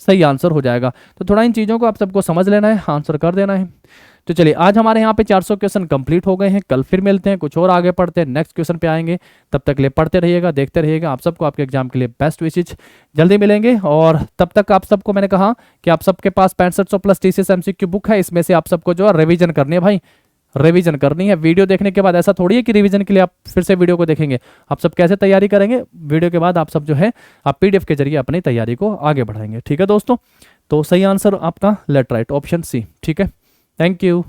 सही आंसर हो जाएगा। तो थोड़ा इन चीजों को आप सबको समझ लेना है, आंसर कर देना है। तो चलिए आज हमारे यहाँ पे 400 क्वेश्चन कंप्लीट हो गए हैं। कल फिर मिलते हैं, कुछ और आगे पढ़ते हैं, नेक्स्ट क्वेश्चन पे आएंगे। तब तक ले पढ़ते रहिएगा, देखते रहिएगा। आप सबको आपके एग्जाम के लिए बेस्ट विशेष, जल्दी मिलेंगे। और तब तक आप सबको मैंने कहा कि आप सबके पास 6500 प्लस TCS MCQ बुक है, इसमें से आप सबको जो है रिवीजन करनी है भाई। रिवीजन करनी है। वीडियो देखने के बाद ऐसा थोड़ी है कि रिवीजन के लिए आप फिर से वीडियो को देखेंगे। आप सब कैसे तैयारी करेंगे, वीडियो के बाद आप सब जो है आप पीडीएफ के जरिए अपनी तैयारी को आगे बढ़ाएंगे। ठीक है दोस्तों, तो सही आंसर आपका लेट राइट ऑप्शन सी। ठीक है, थैंक यू।